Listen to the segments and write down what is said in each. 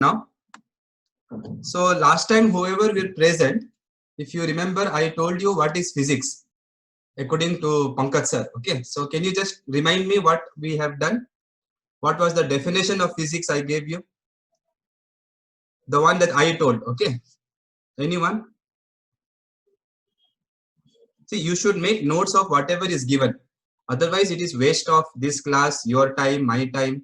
now. So last time, whoever were present, if you remember, I told you what is physics according to Pankaj sir. Okay, so can you just remind me what we have done? What was the definition of physics I gave you? The one that I told. Okay, anyone? See, you should make notes of whatever is given. Otherwise, it is waste of this class, your time, my time.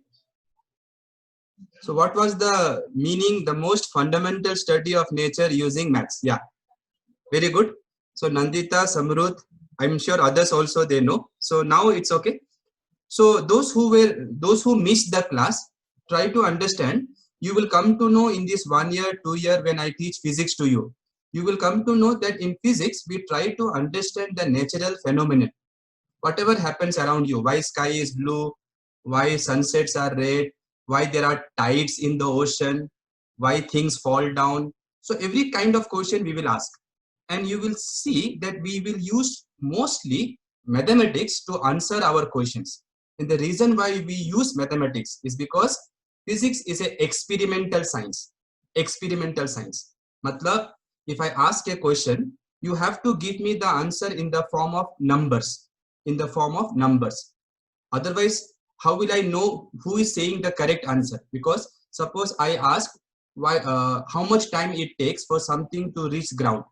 So what was the meaning, the most fundamental study of nature using maths? Yeah, very good. So Nandita, Samruth, I'm sure others also they know. So now it's okay. So those who missed the class, try to understand. You will come to know in this 1 year, 2 year when I teach physics to you. You will come to know that in physics we try to understand the natural phenomenon. Whatever happens around you, why sky is blue, why sunsets are red, why there are tides in the ocean, why things fall down. So every kind of question we will ask, and you will see that we will use mostly mathematics to answer our questions. And the reason why we use mathematics is because physics is an experimental science. Experimental science. Matlab, if I ask a question, you have to give me the answer in the form of numbers. In the form of numbers. Otherwise, how will I know who is saying the correct answer? Because suppose I ask why, how much time it takes for something to reach ground.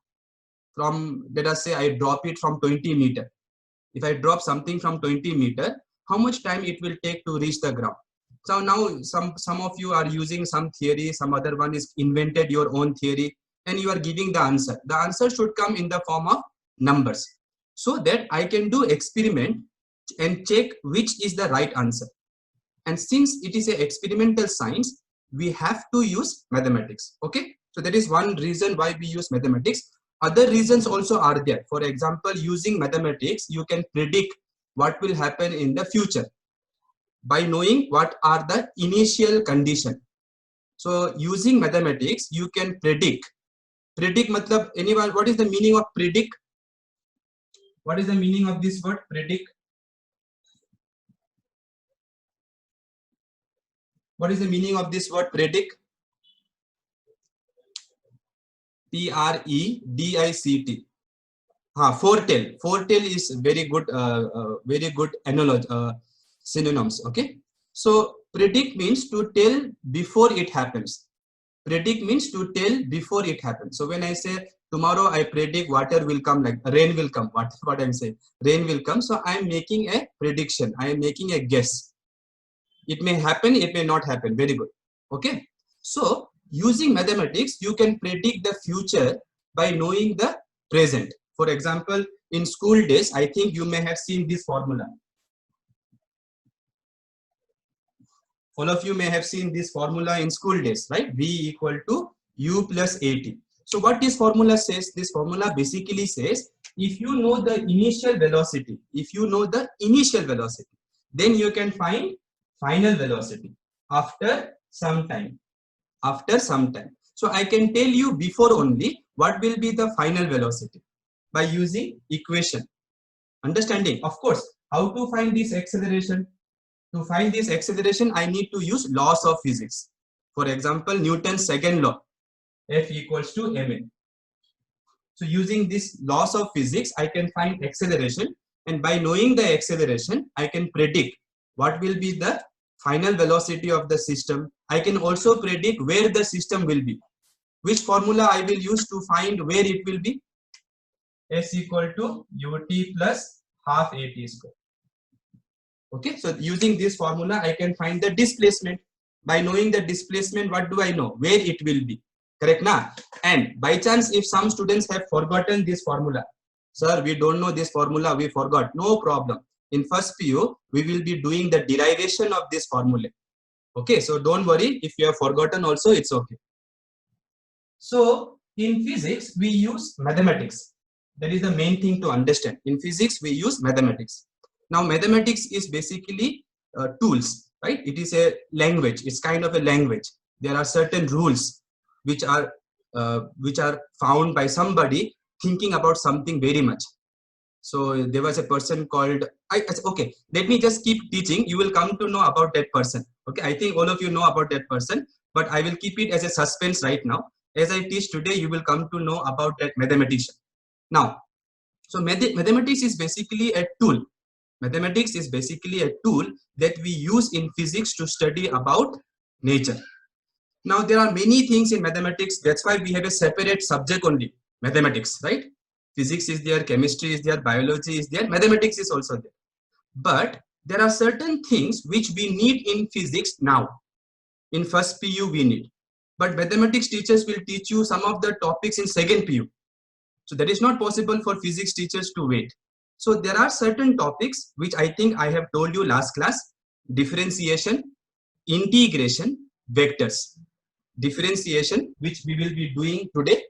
From, let us say I drop it from 20 meter. If I drop something from 20 meter, how much time it will take to reach the ground? So now some of you are using some theory, some other one is invented your own theory, and you are giving the answer. The answer should come in the form of numbers, so that I can do experiment and check which is the right answer. And since it is an experimental science, we have to use mathematics. Okay, so that is one reason why we use mathematics. Other reasons also are there. For example, using mathematics, you can predict what will happen in the future by knowing what are the initial condition. So using mathematics, you can predict. Predict matlab, anyone, what is the meaning of predict? What is the meaning of this word predict? What is the meaning of this word predict? Predict. Foretell. Foretell is very good analogy, synonyms. Okay. So predict means to tell before it happens. Predict means to tell before it happens. So when I say tomorrow, I predict water will come, like rain will come. What I'm saying, rain will come. So I'm making a prediction. I am making a guess. It may happen, it may not happen. Very good. Okay. So using mathematics, you can predict the future by knowing the present. For example, in school days, I think you may have seen this formula. All of you may have seen this formula in school days, right? V equal to U plus AT. So what this formula says, this formula basically says, if you know the initial velocity, then you can find final velocity after some time. So I can tell you before only what will be the final velocity by using equation. Understanding, of course, how to find this acceleration. To find this acceleration, I need to use laws of physics. For example, Newton's second law, F equals to ma. So using this laws of physics, I can find acceleration, and by knowing the acceleration, I can predict what will be the final velocity of the system. I can also predict where the system will be. Which formula I will use to find where it will be? S equal to ut plus half at square. Okay, so using this formula, I can find the displacement. By knowing the displacement, what do I know? Where it will be. Correct na? And by chance, if some students have forgotten this formula, sir, we don't know this formula, we forgot. No problem. In first PU, we will be doing the derivation of this formula. Okay, so don't worry. If you have forgotten also, it's okay. So in physics, we use mathematics. That is the main thing to understand. In physics, we use mathematics. Now, mathematics is basically tools, right? It is a language. It's kind of a language. There are certain rules which are found by somebody thinking about something very much. So there was a person called, okay, let me just keep teaching. You will come to know about that person. Okay, I think all of you know about that person. but I will keep it as a suspense right now. As I teach today, you will come to know about that mathematician. Now, so mathematics is basically a tool. Mathematics is basically a tool that we use in physics to study about nature. Now, there are many things in mathematics. That's why we have a separate subject only, mathematics, right? Physics is there, chemistry is there, biology is there, mathematics is also there. But there are certain things which we need in physics now. In first PU we need. But mathematics teachers will teach you some of the topics in second PU. So that is not possible for physics teachers to wait. So there are certain topics which I think I have told you last class: differentiation, integration, vectors. Differentiation, which we will be doing today,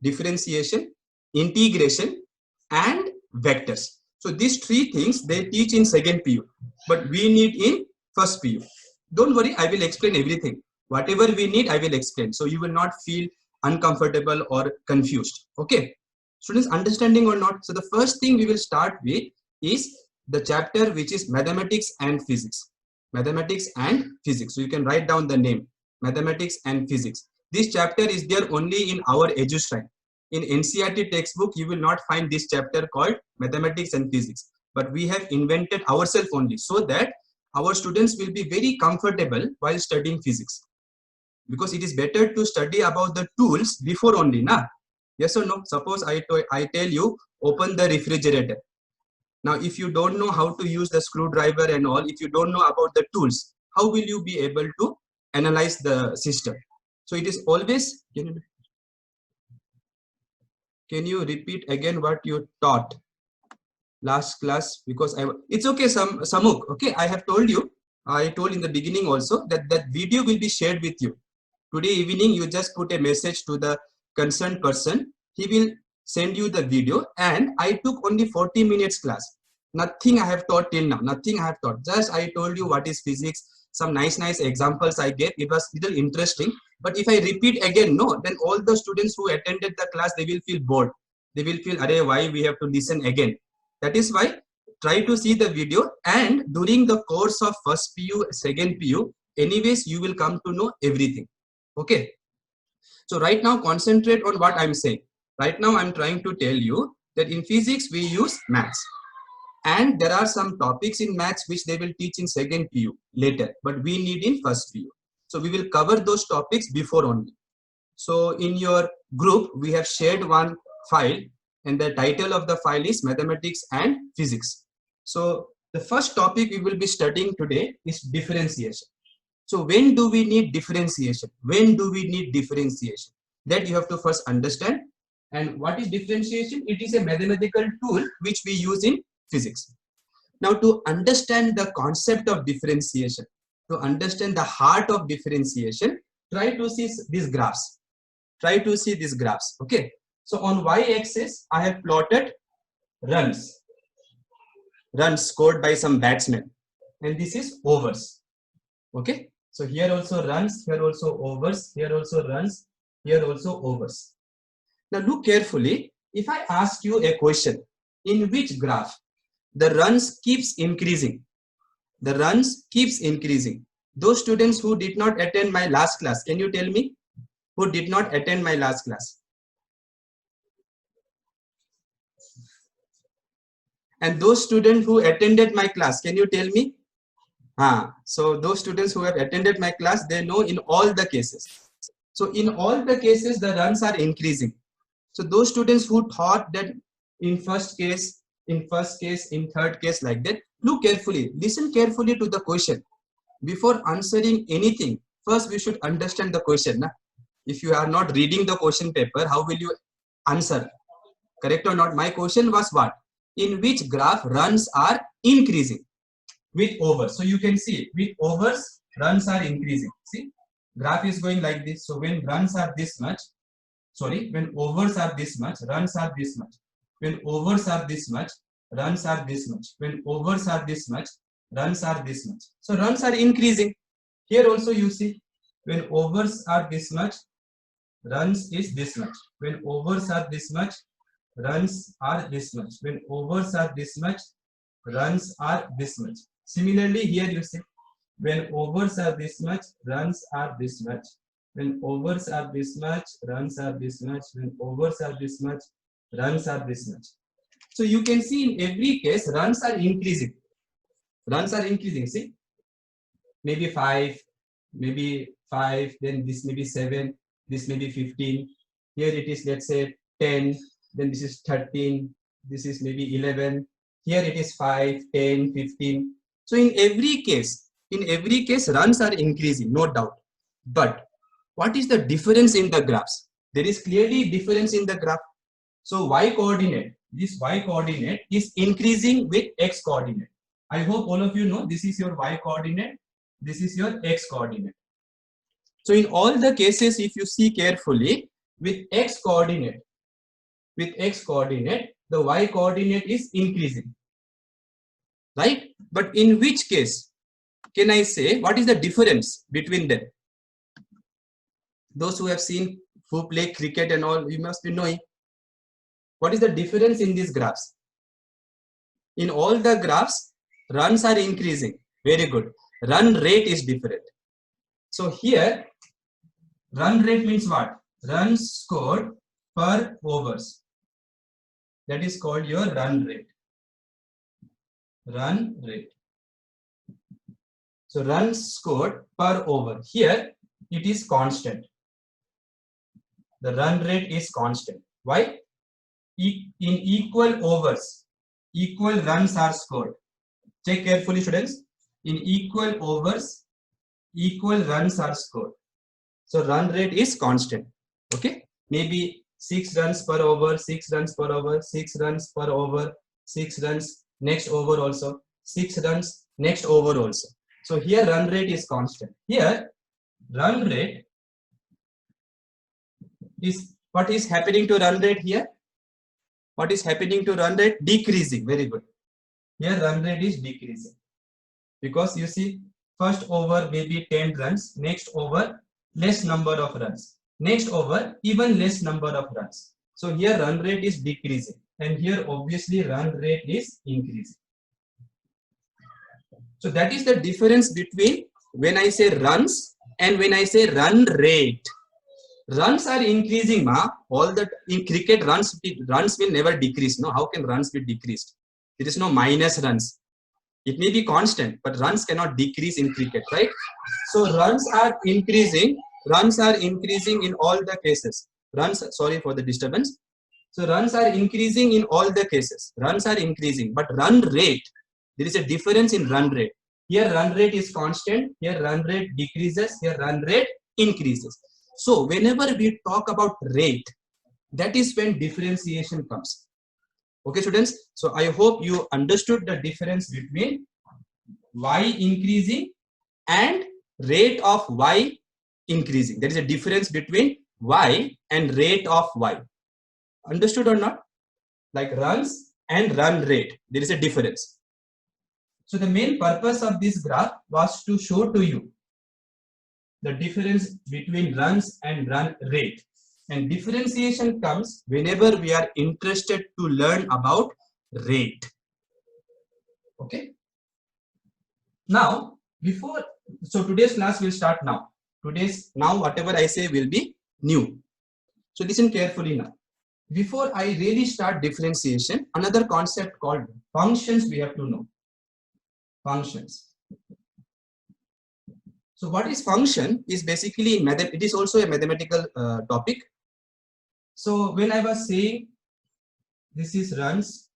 differentiation, integration, and vectors. So these three things they teach in second PU, but we need in first PU. Don't worry, I will explain everything. Whatever we need, I will explain. So you will not feel uncomfortable or confused. Okay. Students, understanding or not? So the first thing we will start with is the chapter which is mathematics and physics. Mathematics and physics. So you can write down the name, mathematics and physics. This chapter is there only in our EduShrine. In NCERT textbook, you will not find this chapter called mathematics and physics. But we have invented ourselves only so that our students will be very comfortable while studying physics. Because it is better to study about the tools before only, na? Yes or no? Suppose I tell you, open the refrigerator. Now, if you don't know how to use the screwdriver and all, if you don't know about the tools, how will you be able to analyze the system? So it is always, can you repeat again what you taught last class? Because it's okay, Samuk, okay, I have told you, I told in the beginning also that that video will be shared with you. Today evening, you just put a message to the concerned person. He will send you the video, and I took only 40 minutes class. Nothing I have taught till now. Nothing I have taught. Just I told you what is physics. Some nice examples I gave. It was little interesting. But if I repeat again, no, then all the students who attended the class, they will feel bored. They will feel, arey, why we have to listen again? That is why try to see the video, and during the course of first PU, second PU, anyways, you will come to know everything. Okay. So right now, concentrate on what I'm saying. Right now, I'm trying to tell you that in physics, we use maths. And there are some topics in maths which they will teach in second PU later, but we need in first PU. So we will cover those topics before only. So in your group, we have shared one file, and the title of the file is Mathematics and Physics. So the first topic we will be studying today is differentiation. So when do we need differentiation? When do we need differentiation? That you have to first understand. And what is differentiation? It is a mathematical tool which we use in physics. Now, to understand the concept of differentiation, to understand the heart of differentiation, try to see these graphs. Try to see these graphs. Okay. So on y-axis, I have plotted runs scored by some batsmen, and this is overs. Okay. So here also runs, here also overs, here also runs, here also overs. Now look carefully. If I ask you a question, in which graph the runs keeps increasing? The runs keeps increasing. Those students who did not attend my last class, can you tell me? Who did not attend my last class? And those students who attended my class, can you tell me? So those students who have attended my class, they know in all the cases. So in all the cases, the runs are increasing. So those students who thought that in first case, in third case, like that, look carefully, listen carefully to the question. Before answering anything, first we should understand the question. Na? If you are not reading the question paper, how will you answer? Correct or not? My question was what? In which graph runs are increasing? With overs. So you can see with overs, runs are increasing. See, graph is going like this. So when runs are this much, when overs are this much, runs are this much. When overs are this much, runs are this much. When overs are this much, runs are this much. So runs are increasing. Here also you see, when overs are this much, runs is this much. When overs are this much, runs are this much. When overs are this much, runs are this much. Similarly, here you see, when overs are this much, runs are this much. when overs are this much, runs are this much. When overs are this much, runs are this much. So you can see in every case, runs are increasing. Runs are increasing. See, maybe 5, maybe 5, then this may be 7, this may be 15. Here it is, let's say 10, then this is 13, this is maybe 11. Here it is 5, 10, 15. So in every case, runs are increasing, no doubt. But what is the difference in the graphs? There is clearly difference in the graph. So y coordinate, this y coordinate is increasing with x coordinate. I hope all of you know this is your y coordinate, this is your x coordinate. So in all the cases, if you see carefully, with x coordinate, the y coordinate is increasing, right? But in which case can I say what is the difference between them? Those who have seen who play cricket and all, you must be knowing what is the difference in these graphs. In all the graphs, runs are increasing. Very good. Run rate is different. So here, run rate means what? Runs scored per overs. That is called your run rate. Run rate. So runs scored per over. Here, it is constant. The run rate is constant. Why? In equal overs, equal runs are scored. Check carefully, students. In equal overs, equal runs are scored. So run rate is constant. Okay. Maybe 6 runs per over, 6 runs per over, 6 runs per over, 6 runs next over also, 6 runs next over also. So here run rate is constant. Here run rate is, what is happening to run rate here? What is happening to run rate? Decreasing. Very good. Here run rate is decreasing. Because you see, first over maybe 10 runs, next over less number of runs, next over even less number of runs. So here run rate is decreasing, and here obviously run rate is increasing. So that is the difference between when I say runs and when I say run rate. Runs are increasing, ma. All that in cricket, runs will never decrease. No, how can runs be decreased? There is no minus runs. It may be constant, but runs cannot decrease in cricket, right? So runs are increasing. Runs are increasing in all the cases. Runs, sorry for the disturbance. So runs are increasing in all the cases. Runs are increasing, but run rate, there is a difference in run rate. Here run rate is constant. Here run rate decreases. Here run rate increases. So whenever we talk about rate, that is when differentiation comes. Okay, students. So I hope you understood the difference between y increasing and rate of y increasing. There is a difference between y and rate of y. Understood or not? Like runs and run rate, there is a difference. So the main purpose of this graph was to show to you the difference between runs and run rate. And differentiation comes whenever we are interested to learn about rate. Okay. Now, so today's class will start now. Now whatever I say will be new. So listen carefully now. Before I really start differentiation, another concept called functions we have to know. Functions. So what is function is basically, it is also a mathematical topic. So when I was saying this is runs,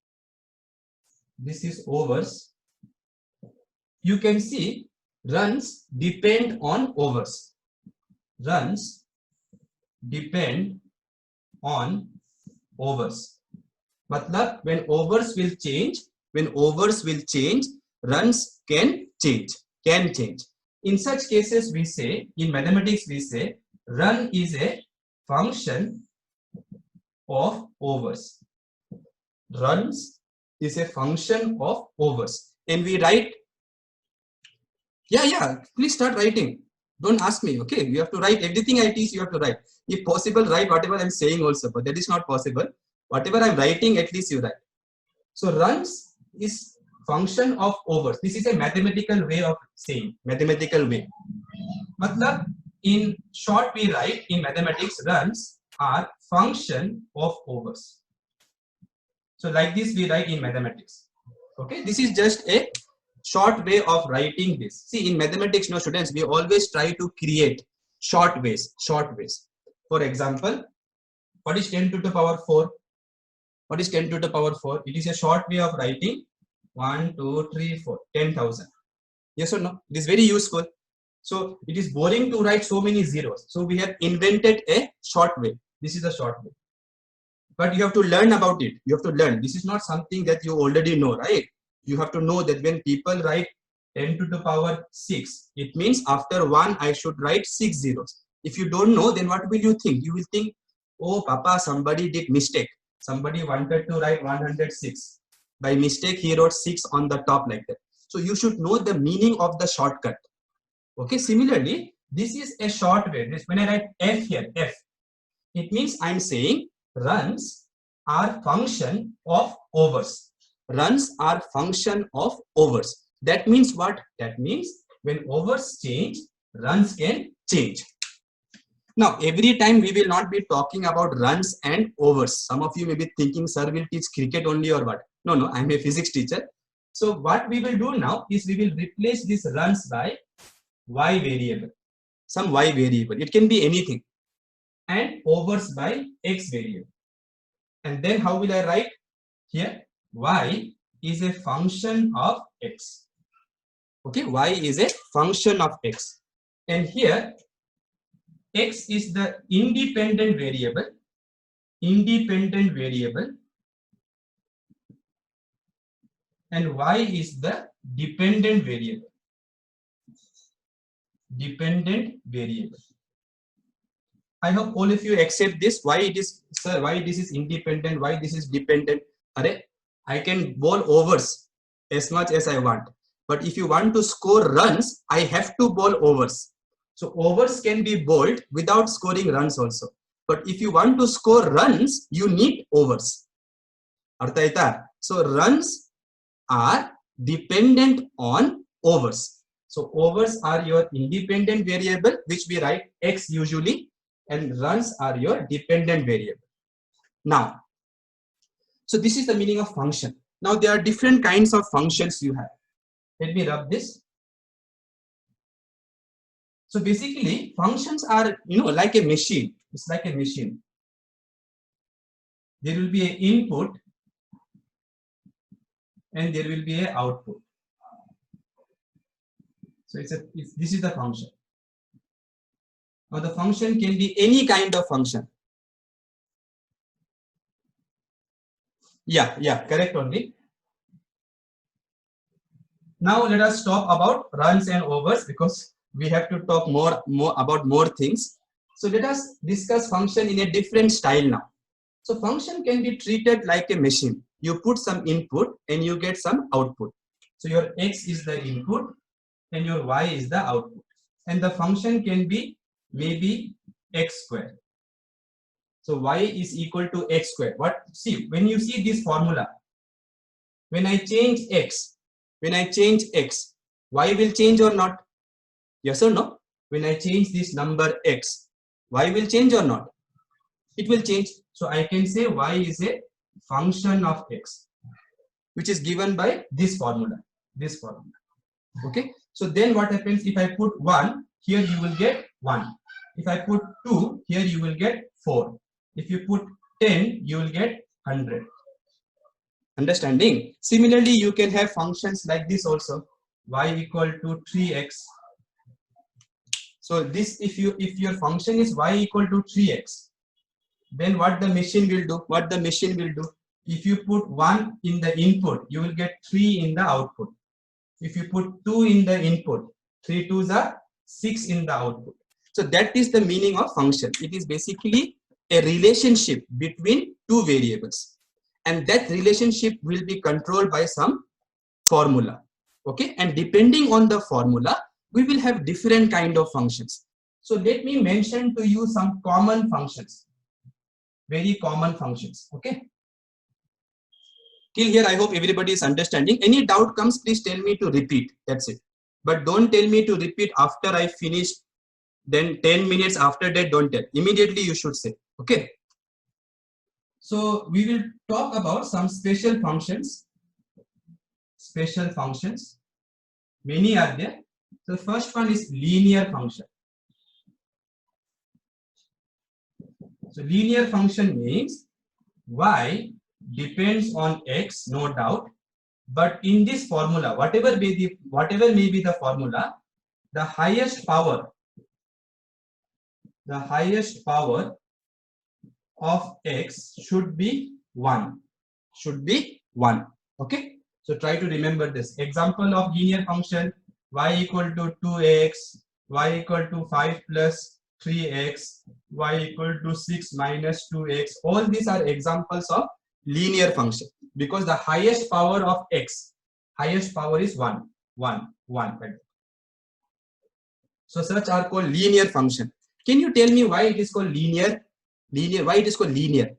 this is overs, you can see runs depend on overs. Runs depend on overs. Matlab, when overs will change, runs can change. In such cases, we say, in mathematics, we say, run is a function of overs. Runs is a function of overs. And we write, please start writing. Don't ask me, okay? You have to write everything I teach, you have to write. If possible, write whatever I'm saying also, but that is not possible. Whatever I'm writing, at least you write. So runs is function of overs. This is a mathematical way of saying, mathematical way. Matlab, in short we write in mathematics, runs are function of overs. So like this we write in mathematics. Okay, this is just a short way of writing this. See, in mathematics, no students, we always try to create short ways. For example, what is 10 to the power 4? What is 10 to the power 4? It is a short way of writing 1, 2, 3, 4, 10,000. Yes or no? It is very useful. So it is boring to write so many zeros. So we have invented a short way. This is the short way. But you have to learn about it. You have to learn. This is not something that you already know, right? You have to know that when people write 10 to the power 6, it means after 1, I should write 6 zeros. If you don't know, then what will you think? You will think, oh, Papa, somebody did mistake. Somebody wanted to write 106. By mistake, he wrote 6 on the top like that. So you should know the meaning of the shortcut. Okay, similarly, this is a short way. This, when I write F here, F, it means I'm saying runs are function of overs. Runs are function of overs. That means what? That means when overs change, runs can change. Now, every time we will not be talking about runs and overs. Some of you may be thinking, sir will teach cricket only or what? No, I'm a physics teacher. So what we will do now is we will replace this runs by y variable. Some y variable. It can be anything. And overs by x variable. And then how will I write? Here, y is a function of x. Okay, y is a function of x. And here, x is the independent variable. And y is the dependent variable. I hope all of you accept this. Why it is, sir, why this is independent, why this is dependent? I can bowl overs as much as I want. But if you want to score runs, I have to bowl overs. So overs can be bowled without scoring runs also. But if you want to score runs, you need overs. So runs are dependent on overs. So overs are your independent variable, which we write x usually, and runs are your dependent variable. Now, so this is the meaning of function. Now there are different kinds of functions you have. Let me rub this. So basically, functions are, like a machine. It's like a machine. There will be an input and there will be an output. So this is the function. Now the function can be any kind of function. Yeah, correct only. Now let us talk about runs and overs because we have to talk more about more things. So let us discuss function in a different style now. So function can be treated like a machine. You put some input and you get some output. So your x is the input and your y is the output. And the function can be maybe x squared. So y is equal to x squared. See, when you see this formula, when I change x, y will change or not? Yes or no? When I change this number x, y will change or not? It will change. So I can say y is a function of x, which is given by this formula. Okay. So then what happens if I put 1, here you will get 1. If I put 2, here you will get 4. If you put 10, you will get 100. Understanding? Similarly, you can have functions like this also. Y equal to 3x. So this, if your function is y equal to 3x, then what the machine will do? If you put 1 in the input, you will get 3 in the output. If you put 2 in the input, 3 2s are 6 in the output. So that is the meaning of function. It is basically a relationship between two variables. And that relationship will be controlled by some formula. Okay. And depending on the formula, we will have different kind of functions. So let me mention to you some common functions. Very common functions. Okay. Till here, I hope everybody is understanding. Any doubt comes, please tell me to repeat. That's it. But don't tell me to repeat after I finish then 10 minutes after that, don't tell. Immediately you should say. Okay. So we will talk about some special functions. Special functions. Many are there. So the first one is linear function. So linear function means y depends on x, no doubt. But in this formula, whatever may be the formula, the highest power of x should be 1. Should be 1. Okay. So try to remember this. Example of linear function: y equal to 2x, y equal to 5 plus 3x, y equal to 6 minus 2x. All these are examples of linear function because the highest power of x, highest power is 1. So such are called linear function. Can you tell me why it is called linear? Why it is called linear?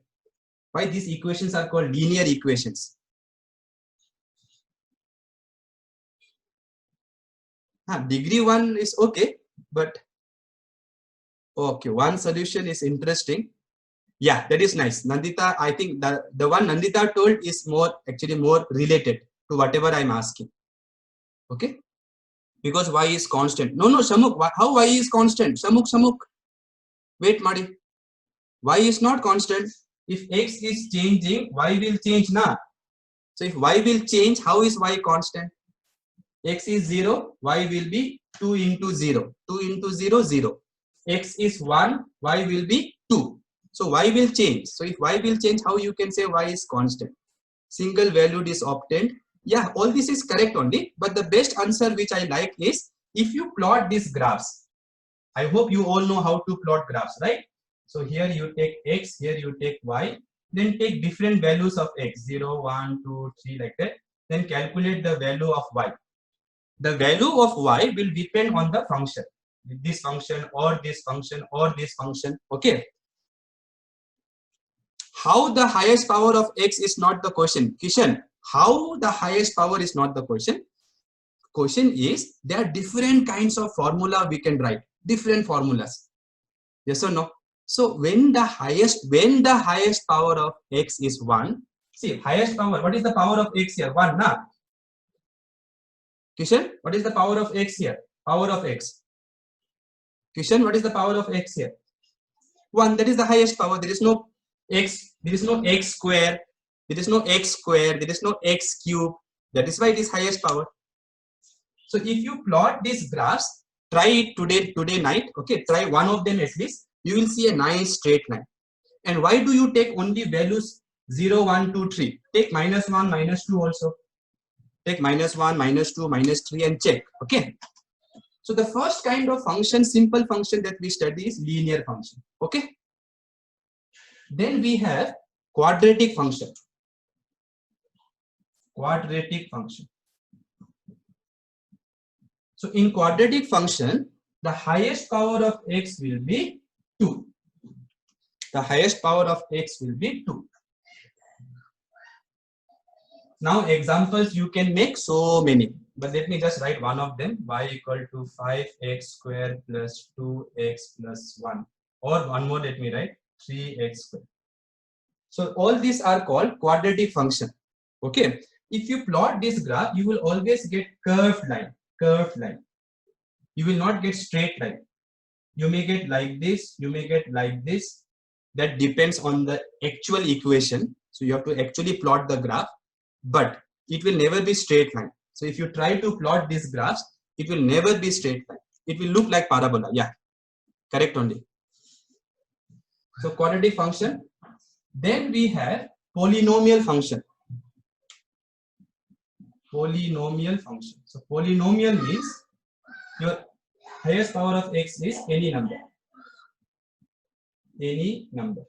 Why these equations are called linear equations? Degree 1 is okay, but okay, one solution is interesting. Yeah, that is nice. Nandita, I think the one Nandita told is actually more related to whatever I'm asking. Okay? Because y is constant. No, Shamuk, how y is constant? Shamuk. Wait, Madi. Y is not constant. If x is changing, y will change, na? So if y will change, how is y constant? X is 0, y will be 2 into 0. 2 into 0, 0. X is 1, y will be 2. So y will change. So if y will change, how you can say y is constant? Single valued is obtained. Yeah, all this is correct only. But the best answer which I like is if you plot these graphs. I hope you all know how to plot graphs, right? So here you take x, here you take y. Then take different values of x, 0, 1, 2, 3, like that. Then calculate the value of y. The value of y will depend on the function. This function or this function or this function. Okay. How the highest power of x is not the question. Kishan, how the highest power is not the question. Question is there are different kinds of formula we can write. Different formulas. Yes or no? So when the highest power of x is 1, see highest power, what is the power of x here? 1, na? Kishan, what is the power of x here? Power of x. Kishan, what is the power of x here? 1, that is the highest power. There is no x, there is no x square, there is no x square, there is no x cube. That is why it is highest power. So if you plot these graphs, try it today night. Okay, try one of them at least. You will see a nice straight line. And why do you take only values 0, 1, 2, 3? Take -1, -2 also. Take -1, -2, -3 and check. Okay. So the first kind of function, simple function that we study is linear function. Okay. Then we have quadratic function. Quadratic function. So in quadratic function, the highest power of x will be 2. The highest power of x will be 2. Now examples you can make so many, but let me just write one of them. Y equal to 5x square plus 2x plus 1. Or one more, let me write 3x square. So all these are called quadratic function. Okay. If you plot this graph, you will always get curved line. Curved line. You will not get straight line. You may get like this, you may get like this. That depends on the actual equation. So you have to actually plot the graph, but it will never be straight line. So if you try to plot these graphs, it will never be straight line. It will look like parabola. Yeah, correct only. So quadratic function. Then we have polynomial function. Polynomial function. So polynomial means your highest power of x is any number. Any number.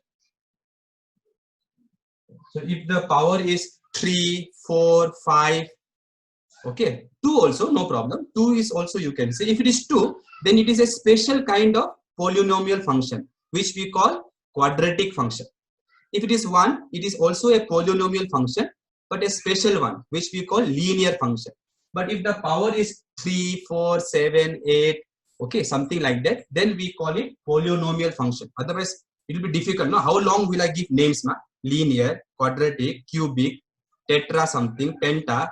So if the power is 3, 4, 5, okay, 2 also, no problem. 2 is also you can say. If it is 2, then it is a special kind of polynomial function, which we call quadratic function. If it is 1, it is also a polynomial function, but a special one, which we call linear function. But if the power is 3, 4, 7, 8, okay, something like that, then we call it polynomial function. Otherwise, it will be difficult. No, how long will I give names? Na? Linear, quadratic, cubic, tetra something, penta,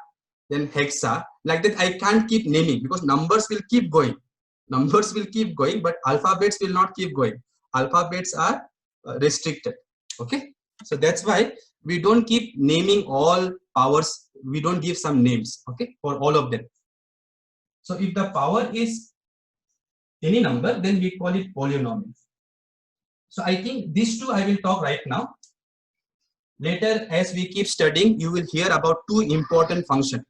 then hexa. Like that, I can't keep naming because numbers will keep going. Numbers will keep going, but alphabets will not keep going. Alphabets are restricted. Okay, so that's why we don't keep naming all powers. We don't give some names. Okay, for all of them. So if the power is any number, then we call it polynomial. So I think these two I will talk right now. Later, as we keep studying, you will hear about two important functions.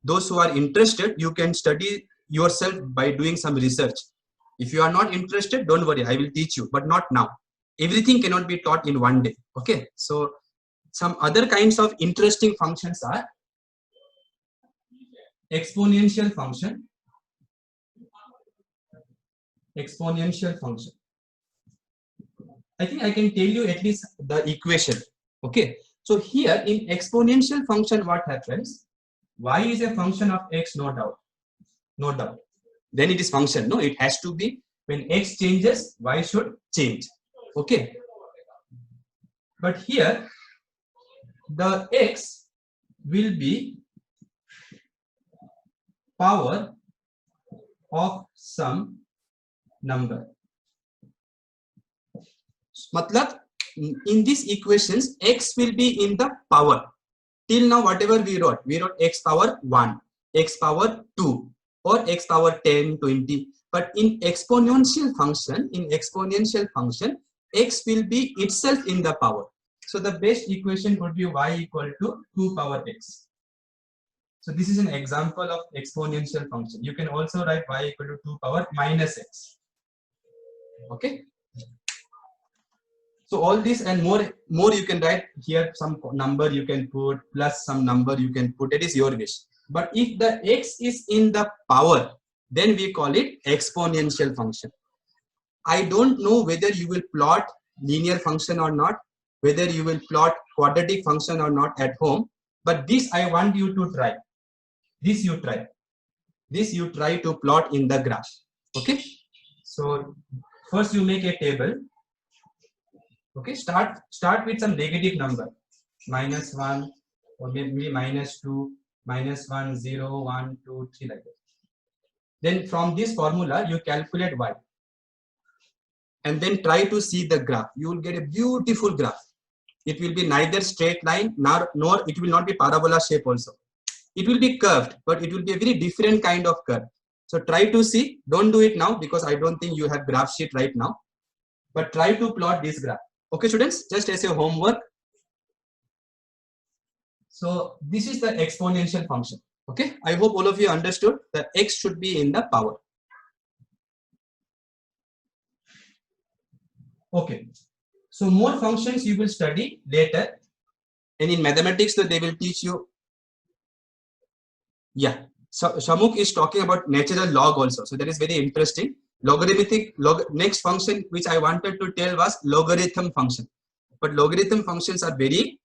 Those who are interested, you can study yourself by doing some research. If you are not interested, don't worry, I will teach you, but not now. Everything cannot be taught in one day. Okay, so some other kinds of interesting functions are exponential function. Exponential function. I think I can tell you at least the equation. Okay, so here in exponential function, what happens? Y is a function of x, no doubt. No doubt. Then it is function. No, it has to be when x changes, y should change. Okay. But here, the x will be power of some number. Matlab, in these equations, x will be in the power. Till now, whatever we wrote x power 1, x power 2, or x power 10, 20. But in exponential function, x will be itself in the power. So the best equation would be y equal to 2 power x. So this is an example of exponential function. You can also write y equal to 2 power minus x. Okay. So all this and more you can write here, some number you can put, plus some number you can put, it is your wish. But if the x is in the power, then we call it exponential function. I don't know whether you will plot linear function or not, whether you will plot quadratic function or not at home, but this I want you to try. This you try. This you try to plot in the graph. Okay. So first you make a table. Okay, start with some negative number, -1 or maybe -2, -1, 0, 1, 2, 3 like that. Then from this formula you calculate y and then try to see the graph. You will get a beautiful graph. It will be neither straight line nor it will not be parabola shape also. It will be curved, but it will be a very different kind of curve. So try to see. Don't do it now because I don't think you have graph sheet right now, but try to plot this graph. Okay, students, just as a homework. So this is the exponential function. Okay, I hope all of you understood that x should be in the power. Okay, so more functions you will study later, and in mathematics, so they will teach you. Yeah, so Shamukh is talking about natural log also. So that is very interesting. Logarithmic next function which I wanted to tell was logarithm function, but logarithm functions are very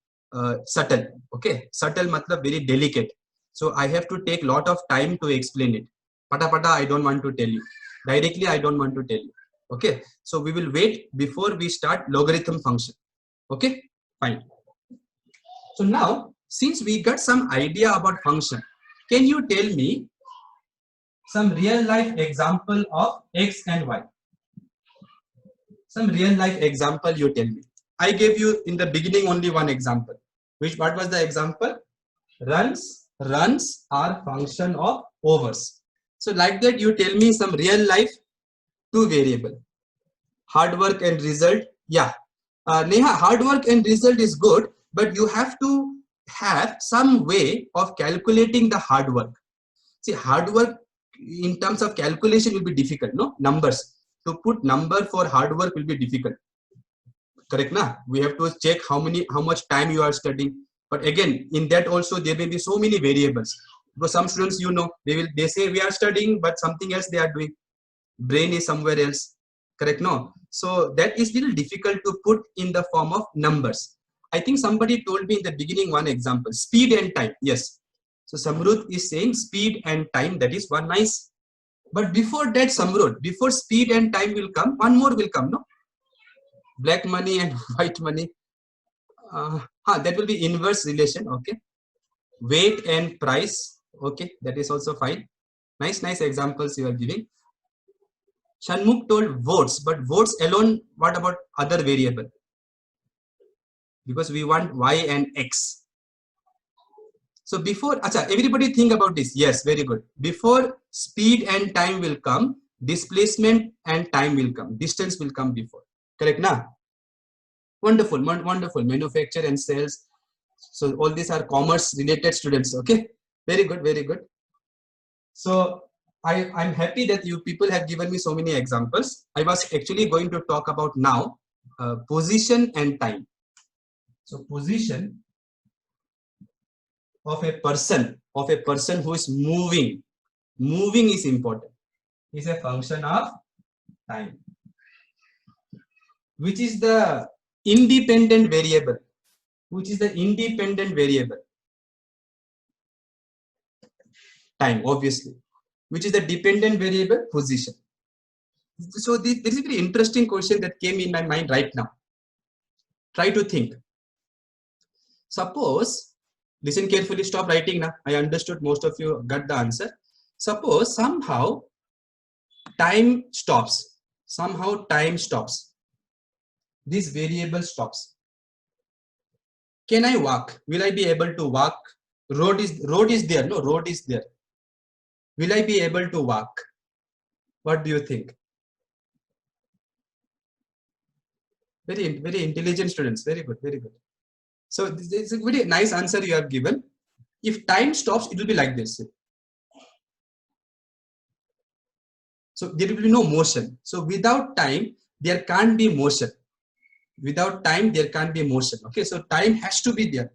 subtle. Okay, subtle matlab very delicate. So I have to take lot of time to explain it. Pata pata I don't want to tell you. Directly I don't want to tell you. Okay, so we will wait before we start logarithm function. Okay, fine. So now since we got some idea about function, can you tell me some real life example of x and y? Some real life example you tell me. I gave you in the beginning only one example. What was the example? Runs are function of overs. So like that you tell me some real life two variable. Hard work and result. Yeah. Neha, hard work and result is good, but you have to have some way of calculating the hard work. See, hard work in terms of calculation will be difficult, no? Numbers. To put number for hard work will be difficult. Correct, na? We have to check how much time you are studying. But again, in that also there may be so many variables. Because some students, you know, they say we are studying, but something else they are doing. Brain is somewhere else. Correct, no? So that is little difficult to put in the form of numbers. I think somebody told me in the beginning one example, speed and time. Yes. So Samruddh is saying speed and time, that is one nice But before that, some road, before speed and time will come, one more will come, no? Black money and white money. That will be inverse relation, okay? Weight and price, okay, that is also fine. Nice examples you are giving. Shanmugh told votes, but votes alone, what about other variable? Because we want y and x. So before, everybody think about this. Yes, very good. Before speed and time will come, displacement and time will come. Distance will come before. Correct, na? Wonderful, wonderful. Manufacture and sales. So all these are commerce related students. Okay, very good, very good. So I'm happy that you people have given me so many examples. I was actually going to talk about now position and time. So position of a person who is moving is important, is a function of time. Which is the independent variable? Time, obviously. Which is the dependent variable? Position. So this is a very interesting question that came in my mind right now. Try to think. Suppose, listen carefully, stop writing now. I understood most of you got the answer. Suppose somehow time stops. This variable stops. Can I walk? Will I be able to walk? Road is there. No, road is there. Will I be able to walk? What do you think? Very intelligent students. Very good. So this is a very nice answer you have given. If time stops, it will be like this. So there will be no motion. So without time, there can't be motion. Okay, so time has to be there.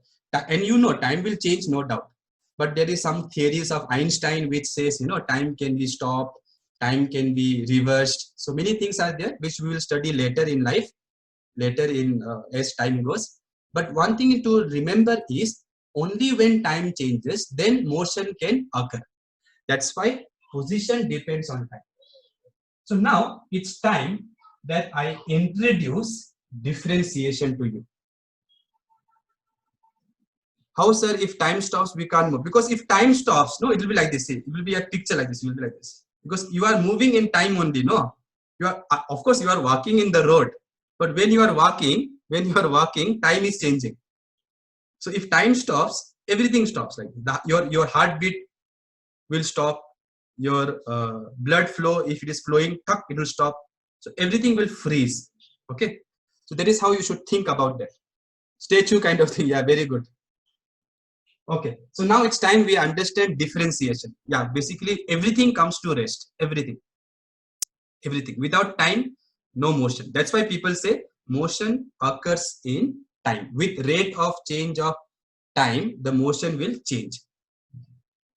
And you know, time will change, no doubt. But there is some theories of Einstein which says, time can be stopped, time can be reversed. So many things are there which we will study later in life, as time goes. But one thing to remember is only when time changes, then motion can occur. That's why position depends on time. So now it's time that I introduce differentiation to you. How, sir, if time stops, we can't move? Because if time stops, no, it will be like this. It will be a picture like this. It will be like this. Because you are moving in time only, no? You are, of course, you are walking in the road. But when you are walking, time is changing. So if time stops, everything stops. Like your heartbeat will stop. Your blood flow, if it is flowing, it will stop. So everything will freeze. Okay. So that is how you should think about that. Statue kind of thing. Yeah, very good. Okay. So now it's time we understand differentiation. Yeah, basically everything comes to rest. Everything. Without time, no motion. That's why people say motion occurs in time. With rate of change of time, the motion will change.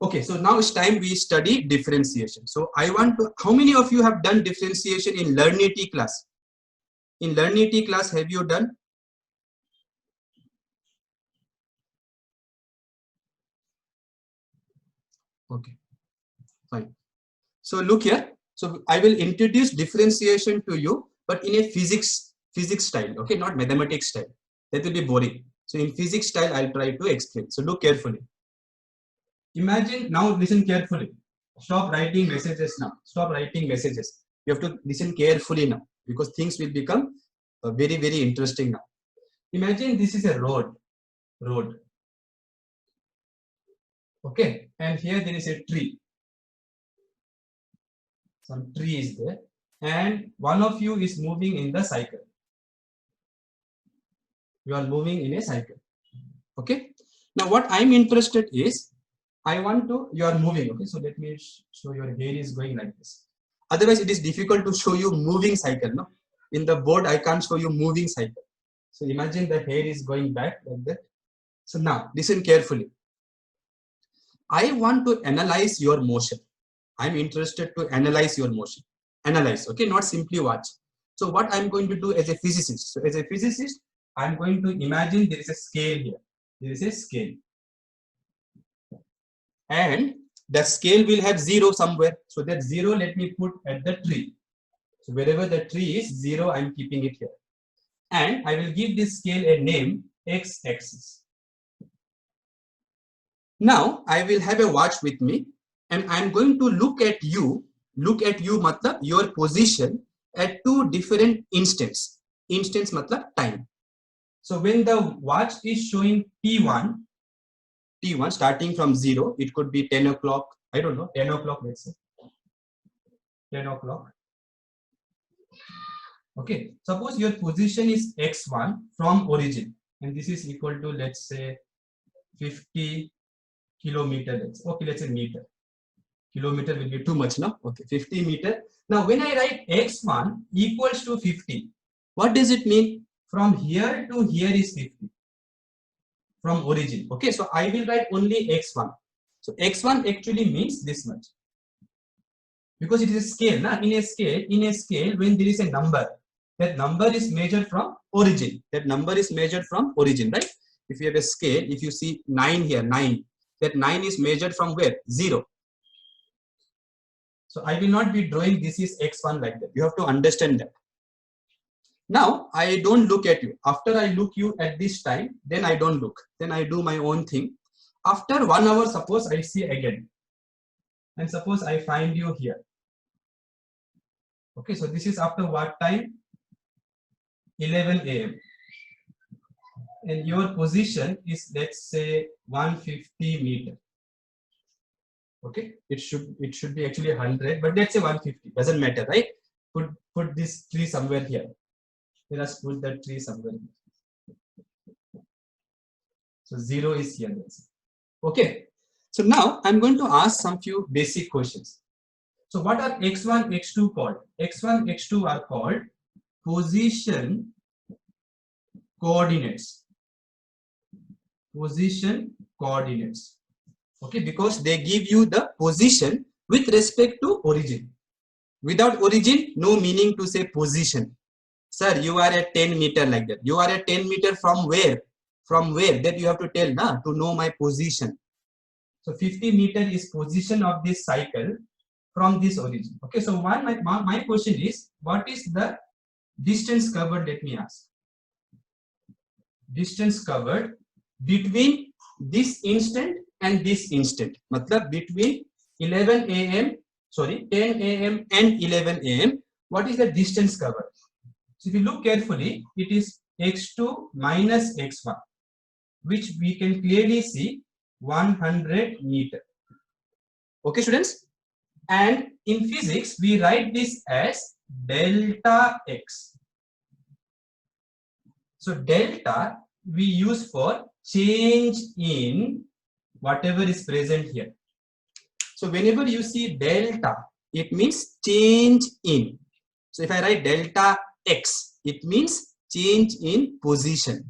Okay, so now it's time we study differentiation. So I want to, how many of you have done differentiation in Learnity class? In Learnity class, have you done? Okay, fine. So look here. So I will introduce differentiation to you, but in a physics style, okay, not mathematics style. That will be boring. So in physics style, I'll try to explain. So look carefully. Imagine, now listen carefully. Stop writing messages now. Stop writing messages. You have to listen carefully now, because things will become very, very interesting now. Imagine this is a road. Okay, and here there is a tree. Some tree is there, and one of you is moving in the cycle. You are moving in a cycle. Okay. Now what I'm interested is, I want to, you are moving. Okay, so let me show your hair is going like this. Otherwise, it is difficult to show you moving cycle. No, in the board I can't show you moving cycle. So imagine the hair is going back like that. So now listen carefully. I want to analyze your motion. I'm interested to analyze your motion. Analyze, okay, not simply watch. So what I'm going to do as a physicist? So as a physicist, I'm going to imagine there is a scale here. There is a scale. And The scale will have 0 somewhere. So that 0 let me put at the tree. So wherever the tree is 0, I'm keeping it here. And I will give this scale a name, x-axis. Now I will have a watch with me and I'm going to look at you matlab your position at two different instants. Instance matlab time. So when the watch is showing T1 starting from 0, it could be 10 o'clock, I don't know, 10 o'clock, let's say 10 o'clock. Okay, suppose your position is x1 from origin and this is equal to, let's say, 50 kilometer. Let's say meter. Kilometer will be too much, no? Okay, 50 meter. Now when I write x1 equals to 50, what does it mean? From here to here is 50 from origin. Okay, so I will write only x1. So x1 actually means this much because it is a scale. Now in a scale, when there is a number, that number is measured from origin. That number is measured from origin, right? If you have a scale, if you see 9 here, 9, that 9 is measured from where? 0. So I will not be drawing this is x1 like that. You have to understand that. Now I don't look at you. After I look you at this time, then I don't look. Then I do my own thing. After 1 hour, suppose I see again. And suppose I find you here. Okay, so this is after what time? 11 a.m. And your position is, let's say, 150 meter. Okay, it should be actually 100, but let's say 150. Doesn't matter, right? Put this tree somewhere here. Let us put that tree somewhere here. So 0 is here. Okay. So now I'm going to ask some few basic questions. So what are x1, x2 called? x1, x2 are called position coordinates. Position coordinates. Okay, because they give you the position with respect to origin. Without origin, no meaning to say position. Sir, you are at 10 meter like that. You are at 10 meter from where? From where? That you have to tell na, to know my position. So 50 meter is position of this cycle from this origin. Okay, so my question is, what is the distance covered? Let me ask. Distance covered between this instant and this instant. Matlab between 11 a.m. 10 a.m. and 11 a.m. What is the distance covered? So if you look carefully, it is x2 minus x1, which we can clearly see 100 meter. Okay, students? And in physics, we write this as delta x. So delta we use for change in whatever is present here. So whenever you see delta, it means change in. So if I write delta x, it means change in position.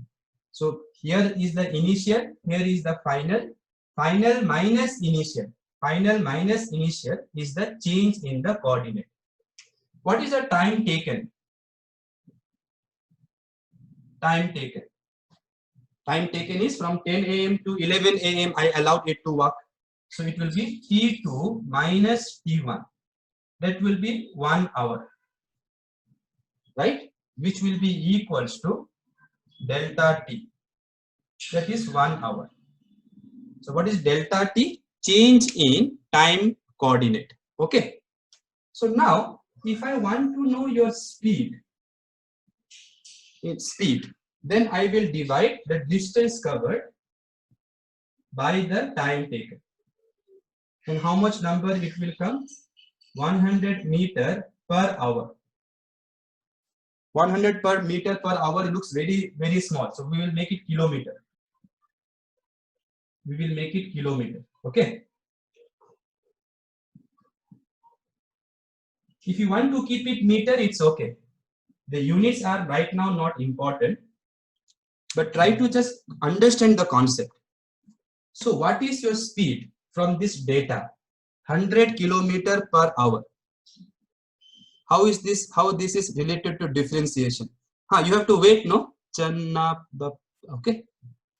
So here is the initial, here is the final. Final minus initial. Final minus initial is the change in the coordinate. What is the time taken? Time taken. Time taken is from 10 a.m. to 11 a.m. I allowed it to work. So it will be T2 minus T1. That will be 1 hour. Right? Which will be equals to delta T. That is 1 hour. So what is delta T? Change in time coordinate. Okay. So now, if I want to know your speed, then I will divide the distance covered by the time taken. And how much number it will come? 100 meter per hour. 100 per meter per hour looks very, very small. So we will make it kilometer. We will make it kilometer. Okay. If you want to keep it meter, it's okay. The units are right now not important, but try to just understand the concept. So what is your speed from this data? 100 kilometer per hour. How is this? How this is related to differentiation? You have to wait, no? Okay.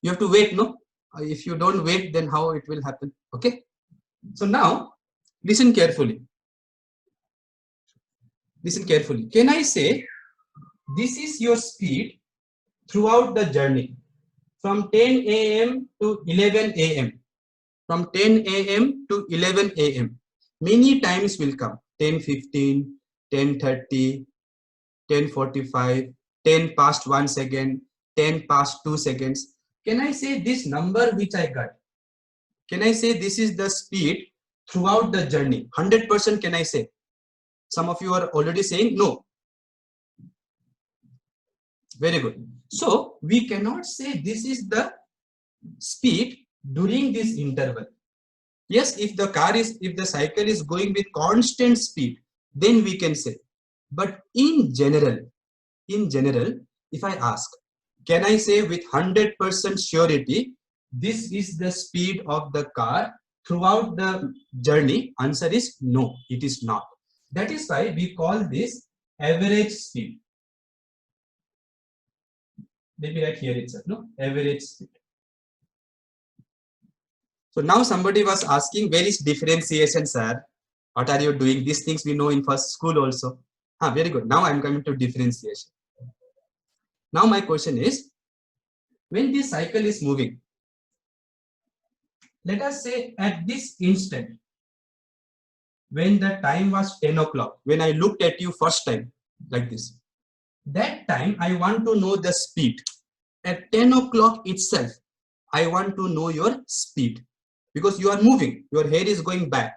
You have to wait, no? If you don't wait, then how it will happen? Okay. So now, listen carefully. Listen carefully. Can I say this is your speed throughout the journey from 10 a.m. to 11 a.m. From 10 a.m. to 11 a.m. Many times will come 10:15, 10:30, 10:45, 10 past 1 second, 10 past 2 seconds. Can I say this number which I got? Can I say this is the speed throughout the journey? 100% can I say? Some of you are already saying no. Very good. So we cannot say this is the speed during this interval. Yes, if the cycle is going with constant speed, then we can say. But in general, if I ask, can I say with 100% surety, this is the speed of the car throughout the journey? Answer is no, it is not. That is why we call this average speed. Maybe right here itself, no? Average speed. So now somebody was asking, where is differentiation, sir? What are you doing? These things we know in first school also. Very good. Now I'm coming to differentiation. Now my question is, when this cycle is moving, let us say at this instant, when the time was 10 o'clock, when I looked at you first time, like this, that time I want to know the speed. At 10 o'clock itself, I want to know your speed because you are moving, your head is going back.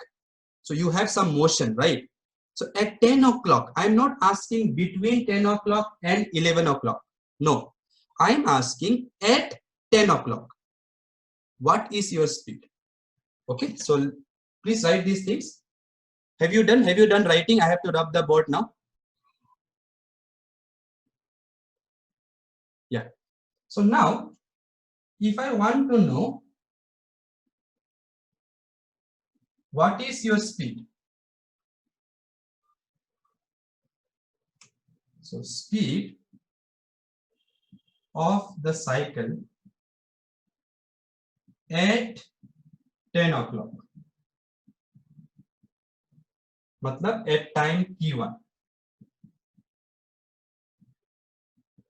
So you have some motion, right? So at 10 o'clock, I'm not asking between 10 o'clock and 11 o'clock. No, I'm asking at 10 o'clock. What is your speed? Okay, so please write these things. Have you done writing? I have to rub the board now. Yeah. So now, if I want to know what is your speed? So speed of the cycle at 10 o'clock. Matlab at time t1.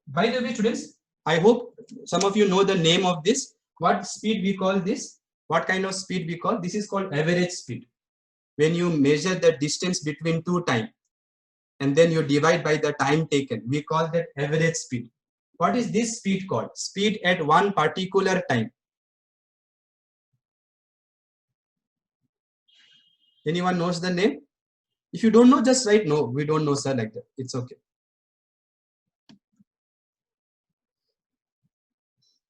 By the way, students, I hope some of you know the name of this. What speed we call this? What kind of speed we call? This is called average speed. When you measure the distance between two times and then you divide by the time taken, we call that average speed. What is this speed called? Speed at one particular time. Anyone knows the name? If you don't know, just write no. We don't know, sir, like that. It's okay.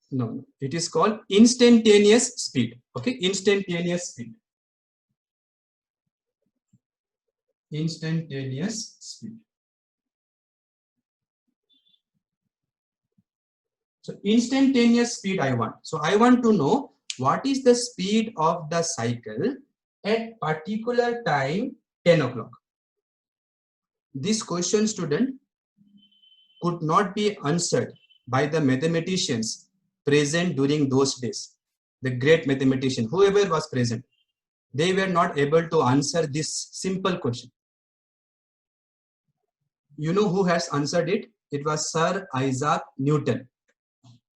No, it is called instantaneous speed. Okay, instantaneous speed. Instantaneous speed. So instantaneous speed I want. So I want to know what is the speed of the cycle at particular time 10 o'clock. This question, student, could not be answered by the mathematicians present during those days. The great mathematician, whoever was present, they were not able to answer this simple question. You know who has answered it? It was Sir Isaac Newton,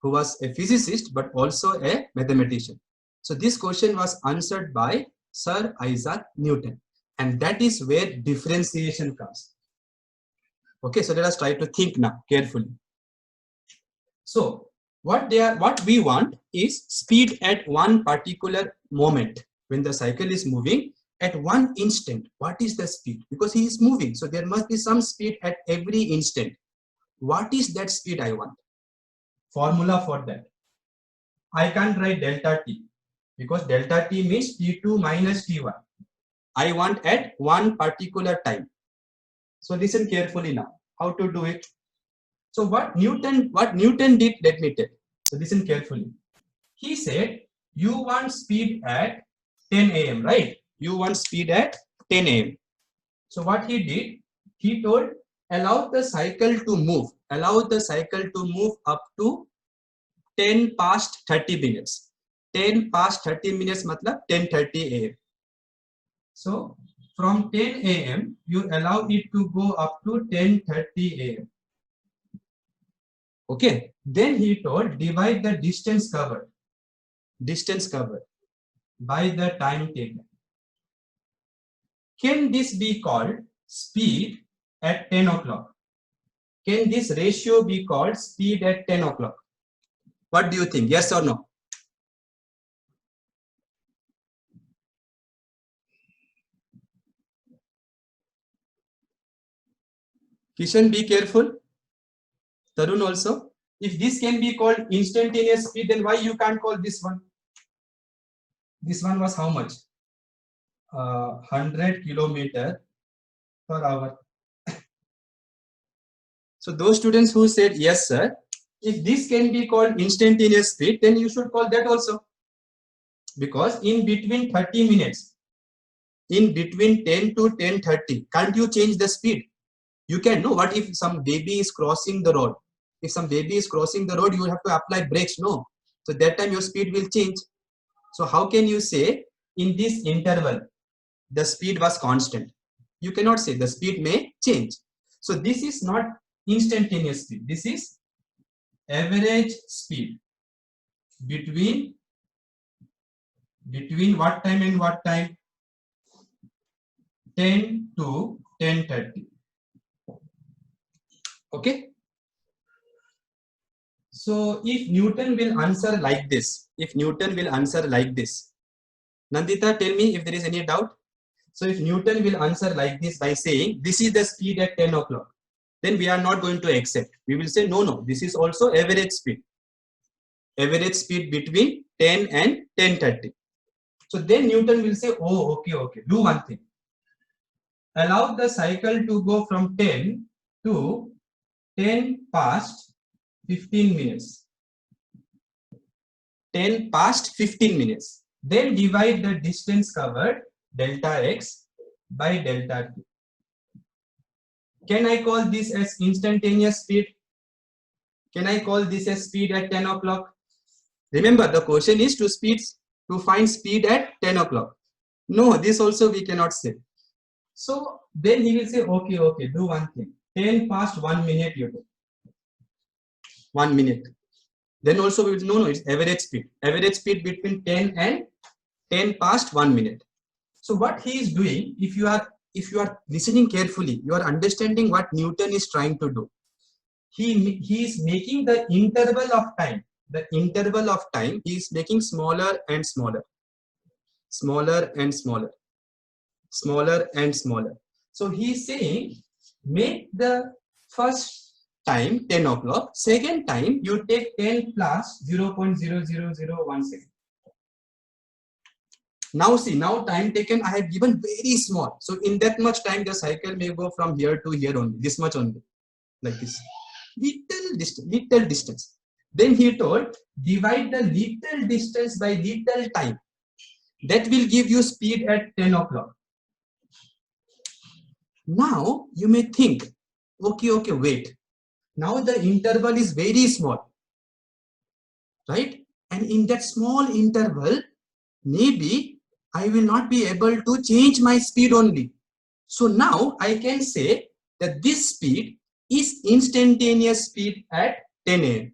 who was a physicist but also a mathematician. So this question was answered by Sir Isaac Newton, and that is where differentiation comes. Okay, so let us try to think now carefully. So what we want is speed at one particular moment when the cycle is moving at one instant. What is the speed? Because he is moving, so there must be some speed at every instant. What is that speed I want? Formula for that. I can't write delta t because delta t means t2 minus t1. I want at one particular time. So listen carefully now. How to do it? So what Newton did, let me tell. So listen carefully. He said you want speed at 10 a.m. right? You want speed at 10 a.m. So what he did, he told allow the cycle to move. Allow the cycle to move up to 10 past 30 minutes. 10 past 30 minutes matlab 10:30 a.m. So from 10 a.m. you allow it to go up to 10:30 a.m. Okay. Then he told divide the distance covered by the time taken. Can this be called speed at 10 o'clock? Can this ratio be called speed at 10 o'clock? What do you think? Yes or no? Kishan, be careful. Tarun also. If this can be called instantaneous speed, then why you can't call this one? This one was how much? 100 kilometer per hour. So those students who said yes, sir, if this can be called instantaneous speed, then you should call that also. Because in between 30 minutes, in between 10 to 10:30, can't you change the speed? You can. No, what if some baby is crossing the road? If some baby is crossing the road, you have to apply brakes. No. So that time your speed will change. So how can you say in this interval, the speed was constant? You cannot say. The speed may change. So this is not instantaneous speed. This is average speed between what time and what time? 10 to 10:30. Okay. So if Newton will answer like this, Nandita, tell me if there is any doubt. So if Newton will answer like this by saying this is the speed at 10 o'clock, then we are not going to accept. We will say no, this is also average speed. Average speed between 10 and 10:30. So then Newton will say, oh, okay, do one thing. Allow the cycle to go from 10 to 10 past 15 minutes. 10 past 15 minutes. Then divide the distance covered delta x by delta t. Can I call this as instantaneous speed? Can I call this as speed at 10 o'clock? Remember, the question is to find speed at 10 o'clock. No, this also we cannot say. So then he will say, okay, do one thing. 10 past 1 minute you do. 1 minute. Then also we will no, it's average speed. Average speed between 10 and 10 past 1 minute. So what he is doing, if you are listening carefully, you are understanding what Newton is trying to do. He is making the interval of time. The interval of time he is making smaller and smaller. Smaller and smaller. Smaller and smaller. So he is saying make the first time 10 o'clock. Second time you take 10 plus 0.0001 second. Now see, now time taken I have given very small. So in that much time the cycle may go from here to here only, this much only, like this. Little distance. Then he told divide the little distance by little time. That will give you speed at 10 o'clock. Now you may think, okay, wait. Now the interval is very small, right? And in that small interval, maybe I will not be able to change my speed only. So now I can say that this speed is instantaneous speed at 10 a.m.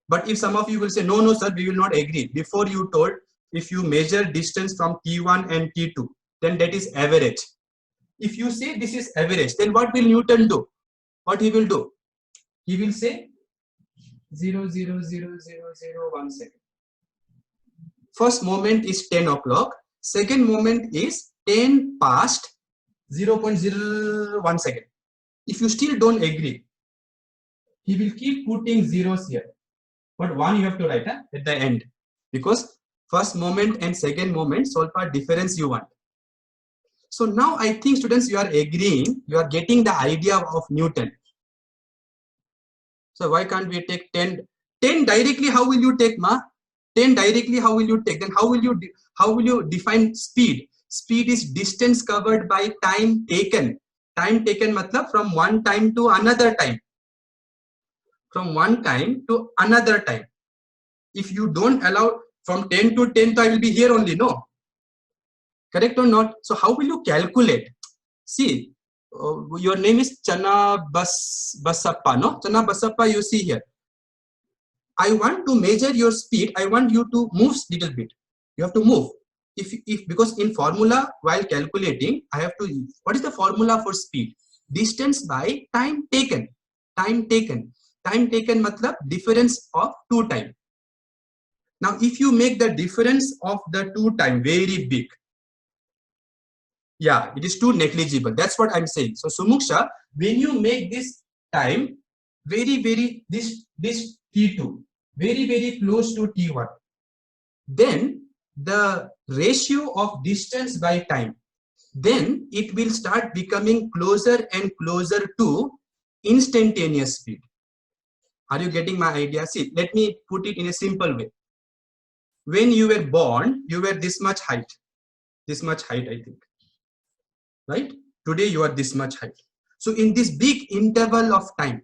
But if some of you will say, no, sir, we will not agree. Before you told, if you measure distance from T1 and T2, then that is average. If you say this is average, then what will Newton do? What he will do? He will say 0.00001 second. First moment is 10 o'clock. Second moment is 10 past 0.01 second. If you still don't agree, he will keep putting zeros here. But one you have to write at the end. Because first moment and second moment solve for difference you want. So now I think students you are agreeing, you are getting the idea of Newton. So why can't we take 10? 10 directly, how will you take, ma? 10 directly, how will you take? Then how will you define speed? Speed is distance covered by time taken. Time taken matlab from one time to another time. From one time to another time. If you don't allow from 10 to 10, I will be here only, no? Correct or not? So how will you calculate? See, your name is Chana Basappa, no? Chana Basappa, you see here. I want to measure your speed. I want you to move little bit. You have to move. If because in formula while calculating, I have to. What is the formula for speed? Distance by time taken. Time taken. Time taken matlab difference of two time. Now, if you make the difference of the two time very big, yeah, it is too negligible. That's what I'm saying. So Sumuksha, when you make this time very this T2 very close to T1, then the ratio of distance by time, then it will start becoming closer and closer to instantaneous speed. Are you getting my idea? See, let me put it in a simple way. When you were born, you were this much height, I think, right? Today you are this much height. So in this big interval of time,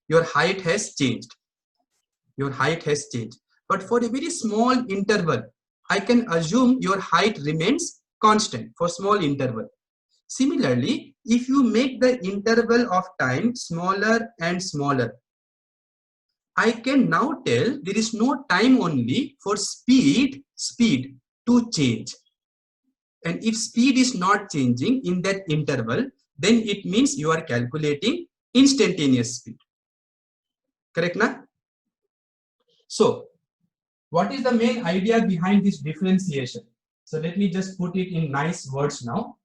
your height has changed. Your height has changed. But for a very small interval, I can assume your height remains constant for small interval. Similarly, if you make the interval of time smaller and smaller, I can now tell there is no time only for speed to change. And if speed is not changing in that interval, then it means you are calculating instantaneous speed. Correct, na? So, what is the main idea behind this differentiation? So, let me just put it in nice words now.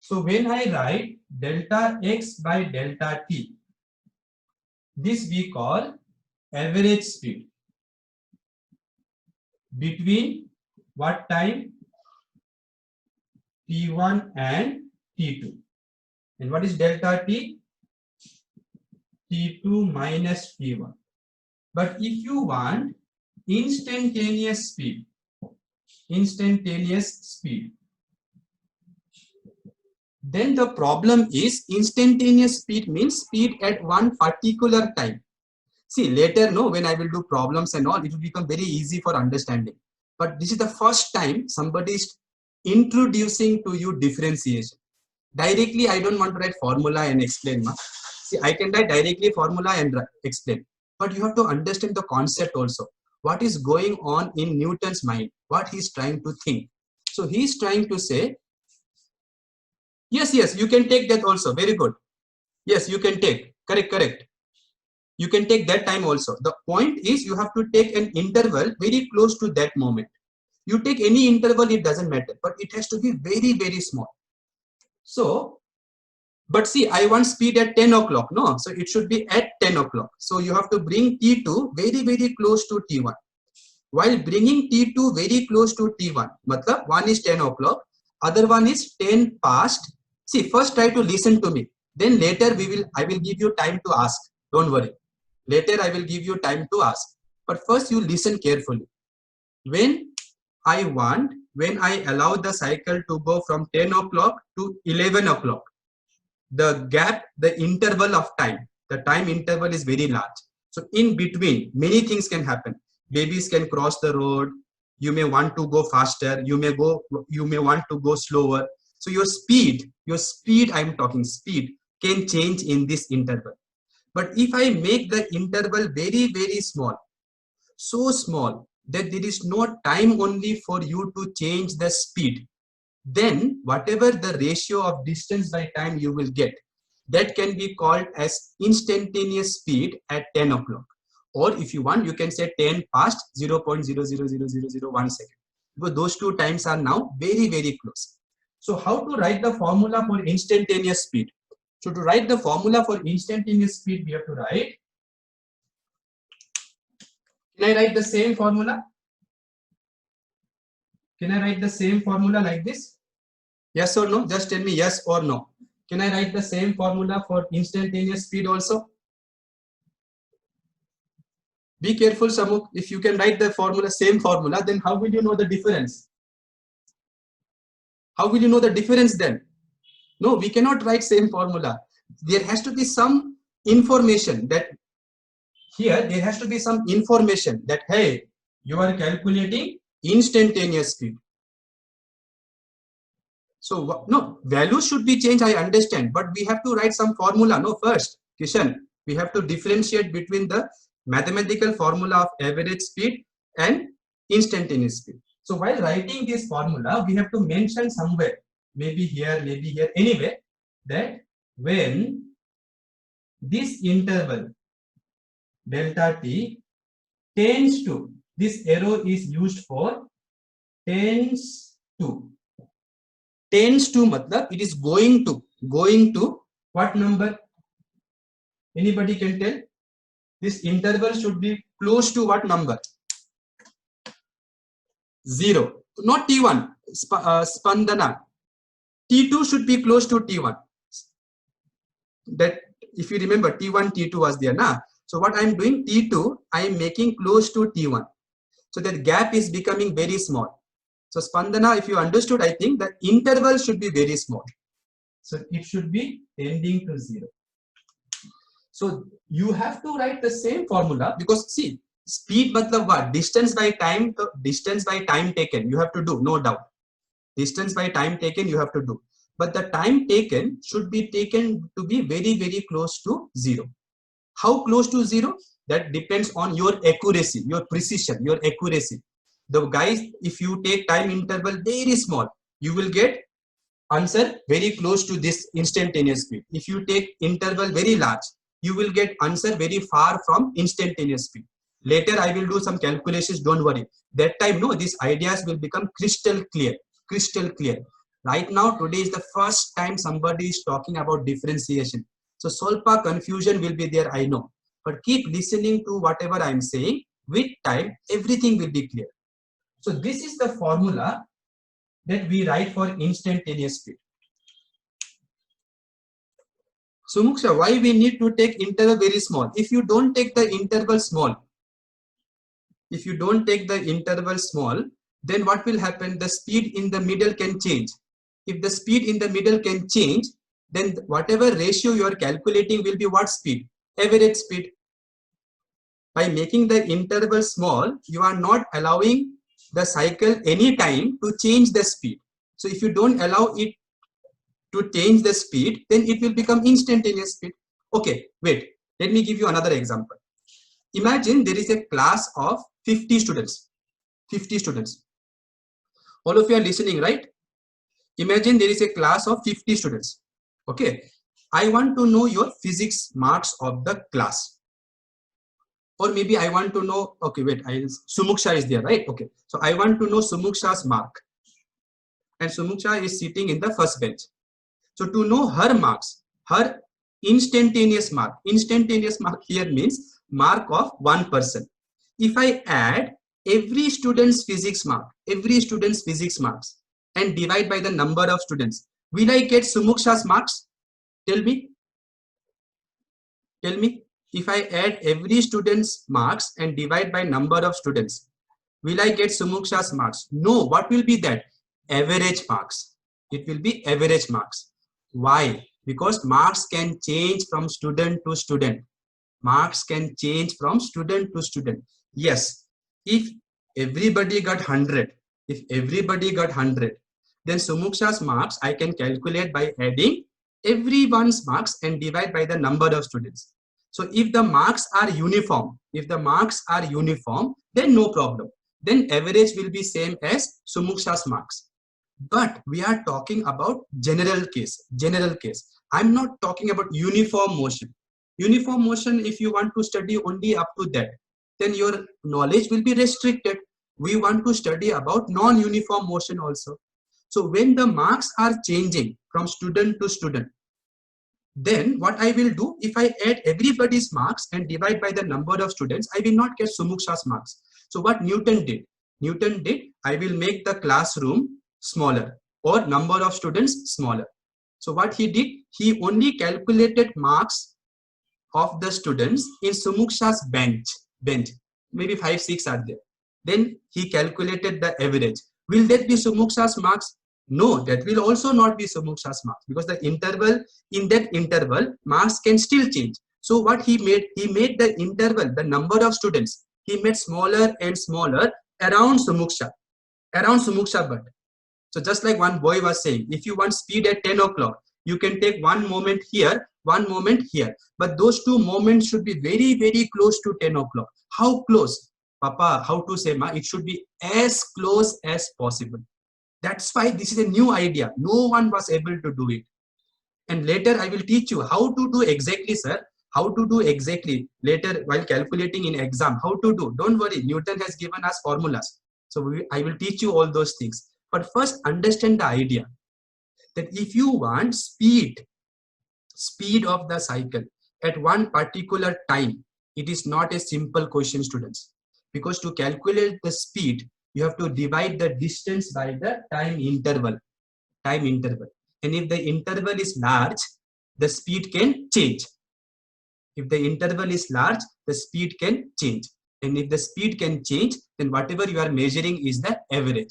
So, when I write delta x by delta t, this we call average speed between what time? T1 and T2. And what is delta t? T2 minus T1. But if you want instantaneous speed, then the problem is instantaneous speed means speed at one particular time. See, later, no, when I will do problems and all, it will become very easy for understanding. But this is the first time somebody is introducing to you differentiation. Directly, I don't want to write formula and explain. See, I can write directly formula and explain. But you have to understand the concept also. What is going on in Newton's mind? What he's trying to think. So he's trying to say, yes, you can take that also. Very good. Yes, you can take. Correct. You can take that time also. The point is you have to take an interval very close to that moment. You take any interval, it doesn't matter. But it has to be very small. So, but see, I want speed at 10 o'clock. No, so it should be at 10 o'clock. So you have to bring T2 very close to T1. While bringing T2 very close to T1, matlab one is 10 o'clock, other one is 10 past. See, first try to listen to me. Then later I will give you time to ask. Don't worry. Later I will give you time to ask. But first you listen carefully. When I allow the cycle to go from 10 o'clock to 11 o'clock, the gap, the interval of time, the time interval is very large. So in between, many things can happen. Babies can cross the road. You may want to go faster. You may want to go slower. So your speed, I'm talking speed, can change in this interval. But if I make the interval very small, so small that there is no time only for you to change the speed, then whatever the ratio of distance by time you will get, that can be called as instantaneous speed at 10 o'clock. Or if you want, you can say 10 past 0.00001 second. Because those two times are now very close. So how to write the formula for instantaneous speed? So to write the formula for instantaneous speed, we have to write. Can I write the same formula? Can I write the same formula like this? Yes or no? Just tell me yes or no. Can I write the same formula for instantaneous speed also? Be careful, Samuk. If you can write the formula, same formula, then how will you know the difference? How will you know the difference then? No, we cannot write same formula. There has to be some information that here there has to be some information that, hey, you are calculating instantaneous speed. So no, values should be changed, I understand, but we have to write some formula. No, first, Kishan, we have to differentiate between the mathematical formula of average speed and instantaneous speed. So while writing this formula, we have to mention somewhere, maybe here, anyway, that when this interval delta t tends to, this arrow is used for tends to matlab it is going to what number? Anybody can tell? This interval should be close to what number? 0, not T1, spandana. T2 should be close to T1. That if you remember, T1, T2 was there, na? So what I am doing, T2, I am making close to T1. So that gap is becoming very small. So spandana, if you understood, I think the interval should be very small. So it should be tending to 0. So you have to write the same formula, because see, speed matlab what? Distance by time taken, you have to do, no doubt. Distance by time taken, you have to do. But the time taken should be taken to be very, very close to 0. How close to 0? That depends on your accuracy, your precision, your accuracy. The guys, if you take time interval very small, you will get answer very close to this instantaneous speed. If you take interval very large, you will get answer very far from instantaneous speed. Later I will do some calculations, don't worry. That time, no, these ideas will become crystal clear. Right now, today is the first time somebody is talking about differentiation. So solpa confusion will be there, I know. But keep listening to whatever I am saying. With time, everything will be clear. So this is the formula that we write for instantaneous speed. So Muksha, why we need to take interval very small? If you don't take the interval small, then what will happen? The speed in the middle can change. If the speed in the middle can change, then whatever ratio you are calculating will be what speed? Average speed. By making the interval small, you are not allowing the cycle any time to change the speed. So if you don't allow it to change the speed, then it will become instantaneous speed. Okay, wait, let me give you another example. Imagine there is a class of 50 students. 50 students. All of you are listening, right? Imagine there is a class of 50 students. Okay, I want to know your physics marks of the class. Or maybe I want to know, okay, wait, Sumuksha is there, right? Okay, so I want to know Sumuksha's mark. And Sumuksha is sitting in the first bench. So to know her marks, her instantaneous mark here means mark of one person. If I add every student's physics marks and divide by the number of students, will I get Sumuksha's marks? Tell me. If I add every student's marks and divide by number of students, will I get Sumuksha's marks? No. What will be that? Average marks. It will be average marks. Why? Because marks can change from student to student. Yes. If everybody got 100, then Sumuksha's marks I can calculate by adding everyone's marks and divide by the number of students. So if the marks are uniform, then no problem. Then average will be same as Sumuksha's marks. But we are talking about general case. I'm not talking about uniform motion. Uniform motion, if you want to study only up to that, then your knowledge will be restricted. We want to study about non-uniform motion also. So when the marks are changing from student to student, then what I will do, if I add everybody's marks and divide by the number of students, I will not get Sumuksha's marks. So what Newton did, I will make the classroom smaller or number of students smaller. So what he did, he only calculated marks of the students in Sumuksha's bench, maybe 5, 6 are there. Then he calculated the average. Will that be Sumuksha's marks? No, that will also not be Sumuksha's marks, because the interval, in that interval, marks can still change. So what he made the interval, the number of students, he made smaller and smaller around Sumuksha, but. So just like one boy was saying, if you want speed at 10 o'clock, you can take one moment here, one moment here. But those two moments should be very, very close to 10 o'clock. How close? Papa, how to say, ma? It should be as close as possible. That's why this is a new idea. No one was able to do it. And later I will teach you how to do exactly, sir. How to do exactly later while calculating in exam. How to do. Don't worry. Newton has given us formulas. So I will teach you all those things. But first understand the idea that if you want speed of the cycle at one particular time, it is not a simple question, students. Because to calculate the speed, you have to divide the distance by the time interval. And if the interval is large, the speed can change. If the interval is large, the speed can change. And if the speed can change, then whatever you are measuring is the average.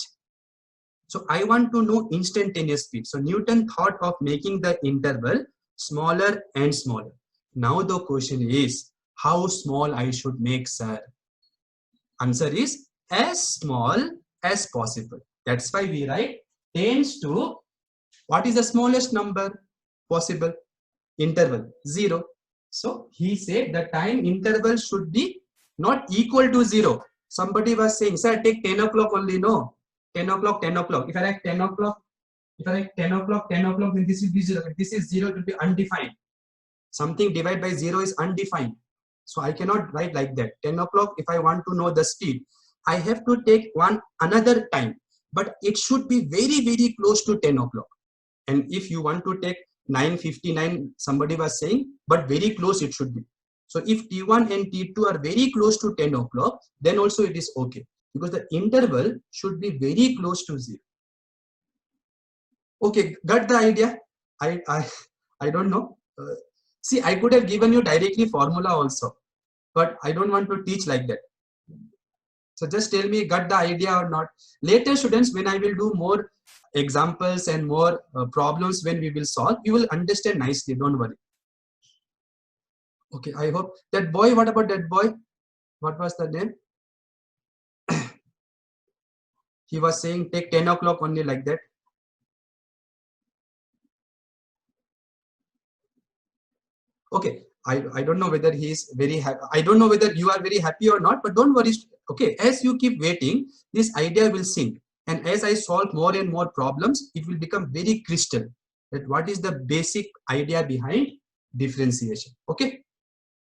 So I want to know instantaneous speed. So Newton thought of making the interval smaller and smaller. Now the question is, how small I should make, sir? Answer is as small as possible. That's why we write tends to, what is the smallest number possible? Interval, 0. So he said the time interval should be not equal to 0. Somebody was saying, sir, take 10 o'clock only. No, 10 o'clock, 10 o'clock. If I write 10 o'clock, then this will be 0. If this is 0, it will be undefined. Something divided by 0 is undefined. So I cannot write like that. 10 o'clock, if I want to know the speed, I have to take another time. But it should be very, very close to 10 o'clock. And if you want to take 9:59, somebody was saying, but very close it should be. So if T1 and T2 are very close to 10 o'clock, then also it is okay. Because the interval should be very close to 0. Okay, got the idea? I don't know. See, I could have given you directly formula also, but I don't want to teach like that. So just tell me, got the idea or not? Later, students, when I will do more examples and more problems when we will solve, you will understand nicely. Don't worry. Okay, I hope that boy. What about that boy? What was the name? He was saying take 10 o'clock only like that. Okay, I don't know whether he is very happy. I don't know whether you are very happy or not, but don't worry. Okay, as you keep waiting, this idea will sink. And as I solve more and more problems, it will become very crystal that what is the basic idea behind differentiation. Okay.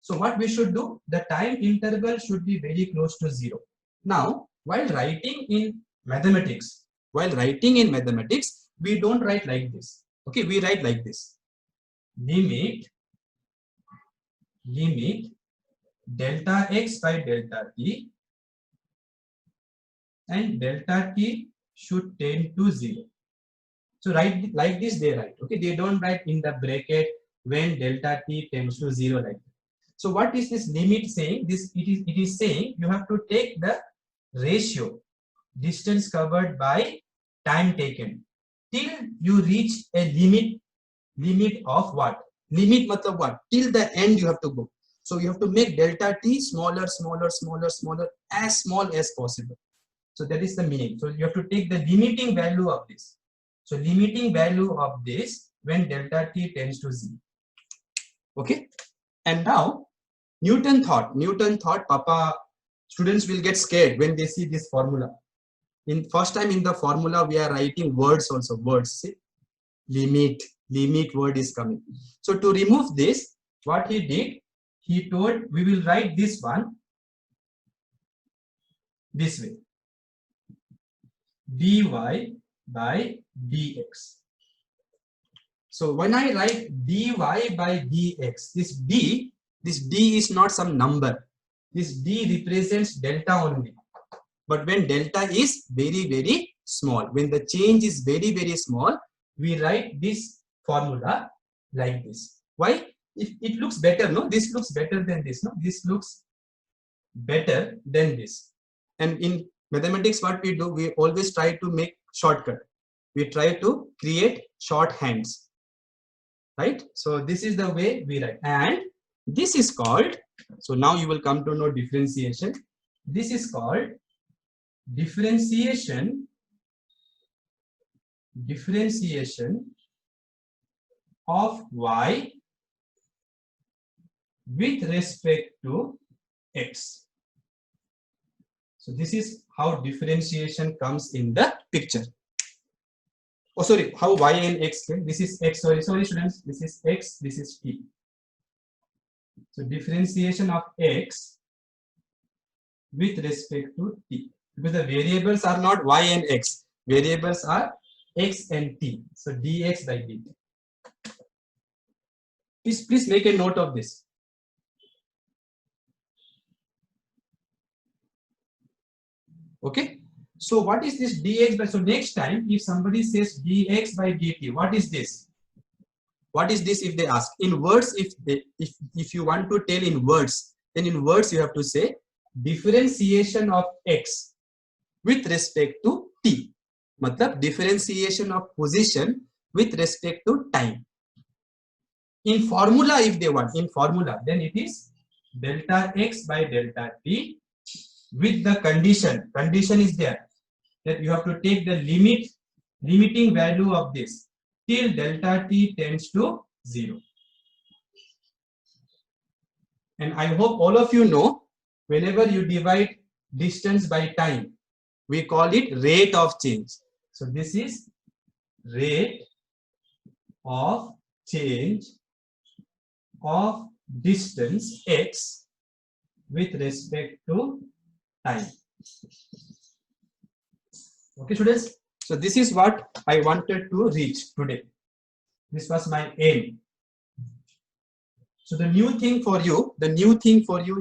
So what we should do, the time interval should be very close to 0. Now, while writing in mathematics, we don't write like this. Okay, we write like this. Limit delta x by delta t, and delta t should tend to 0. So write like this, they write. Okay, they don't write in the bracket when delta t tends to 0 like that. So what is this limit saying? It is saying you have to take the ratio, distance covered by time taken, till you reach a limit of what? Limit matlab what? Till the end you have to go. So you have to make delta t smaller, as small as possible. So that is the meaning. So you have to take the limiting value of this. So limiting value of this when delta t tends to 0. Okay. And now Newton thought, Papa, students will get scared when they see this formula. In first time in the formula, we are writing words also, words. See? Limit word is coming. So to remove this, what he did, he told we will write this one this way. dy by dx. So when I write dy by dx, this d is not some number. This d represents delta only. But when delta is very, very small, when the change is very, very small, we write this formula like this. Why? It looks better, no? This looks better than this, no? This looks better than this. And in mathematics, what we do, we always try to make shortcut. We try to create shorthands, right? So this is the way we write. And This is called, so now you will come to know differentiation. This is called differentiation of y with respect to x. So this is how differentiation comes in the picture. Oh, sorry, how y and x came. This is x, sorry students, this is x, this is t. So differentiation of x with respect to t, because the variables are not y and x, variables are x and t. So dx by dt. Please make a note of this. Okay. So what is this dx by? So next time, if somebody says dx by dt, what is this? What is this if they ask? In words, if you want to tell in words, then in words you have to say differentiation of x with respect to t. Matlab differentiation of position with respect to time. In formula, if they want, in formula, then it is delta x by delta t with the condition. Condition is there that you have to take the limiting value of this till delta t tends to 0. And I hope all of you know, whenever you divide distance by time, we call it rate of change. So this is rate of change of distance x with respect to time. Okay, students. So this is what I wanted to reach today. This was my aim. So the new thing for you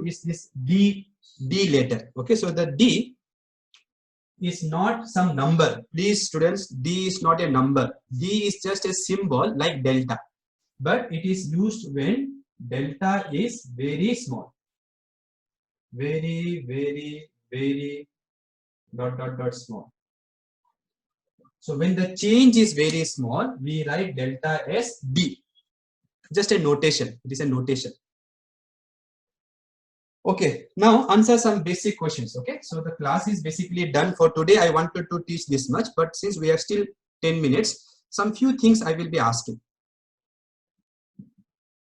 is this d letter. Okay, so the d is not some number. Please, students, d is not a number. D is just a symbol like delta, but it is used when delta is very small. Very dot small. So when the change is very small, we write delta as d. Just a notation. It is a notation. Okay, now answer some basic questions. Okay, so the class is basically done for today. I wanted to teach this much, but since we have still 10 minutes, some few things I will be asking.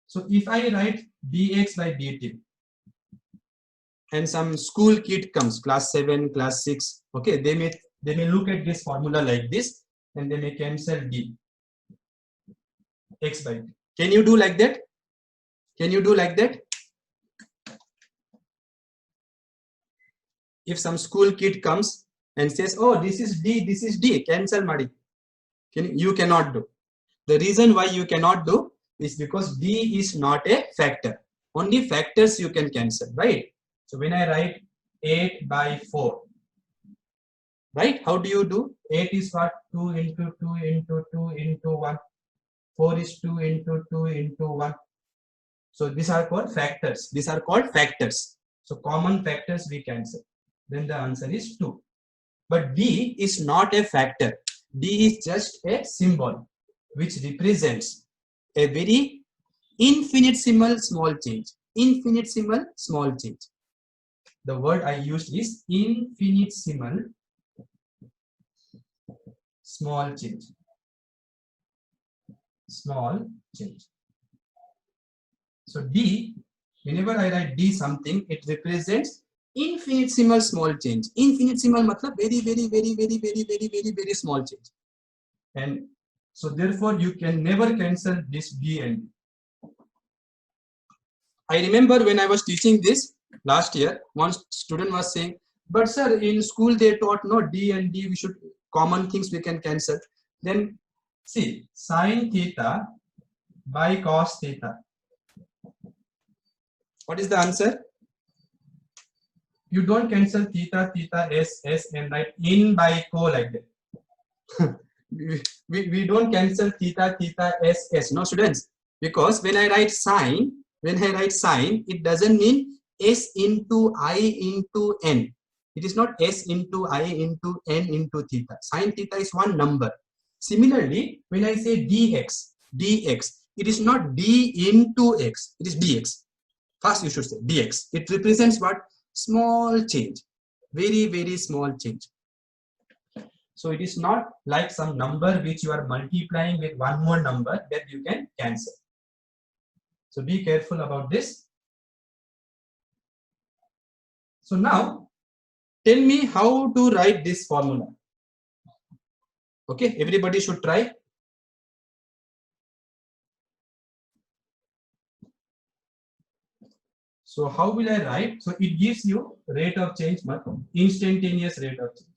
So if I write dx by dt, and some school kid comes, class 7, class 6, okay, they may look at this formula like this, and they may cancel d x by t. Can you do like that? Can you do like that? If some school kid comes and says, oh, this is d, cancel madi. You cannot do. The reason why you cannot do is because d is not a factor. Only factors you can cancel, right? So when I write 8 by 4, right? How do you do? 8 is what? 2 into 2 into 2 into 1. 4 is 2 into 2 into 1. So these are called factors. These are called factors. So common factors we cancel. Then the answer is 2. But d is not a factor. D is just a symbol which represents a very infinitesimal small change. Infinitesimal small change. The word I used is infinitesimal small change. Small change. So d, whenever I write d something, it represents infinitesimal small change. Infinitesimal matlab very small change. And so therefore you can never cancel this d and d. I remember when I was teaching this last year, one student was saying, but sir, in school they taught no d and d, we should common things we can cancel. Then see, sine theta by cos theta. What is the answer? You don't cancel theta, s, and write in by co like that. we don't cancel theta, s. No, students, because when I write sine, it doesn't mean s into I into n. It is not s into I into n into theta. Sine theta is one number. Similarly, when I say dx, it is not d into x, it is dx. First you should say dx. It represents what? Small change, very, very small change. So it is not like some number which you are multiplying with one more number that you can cancel. So be careful about this. So now tell me how to write this formula. Okay, everybody should try. So how will I write? So it gives you rate of change, instantaneous rate of change.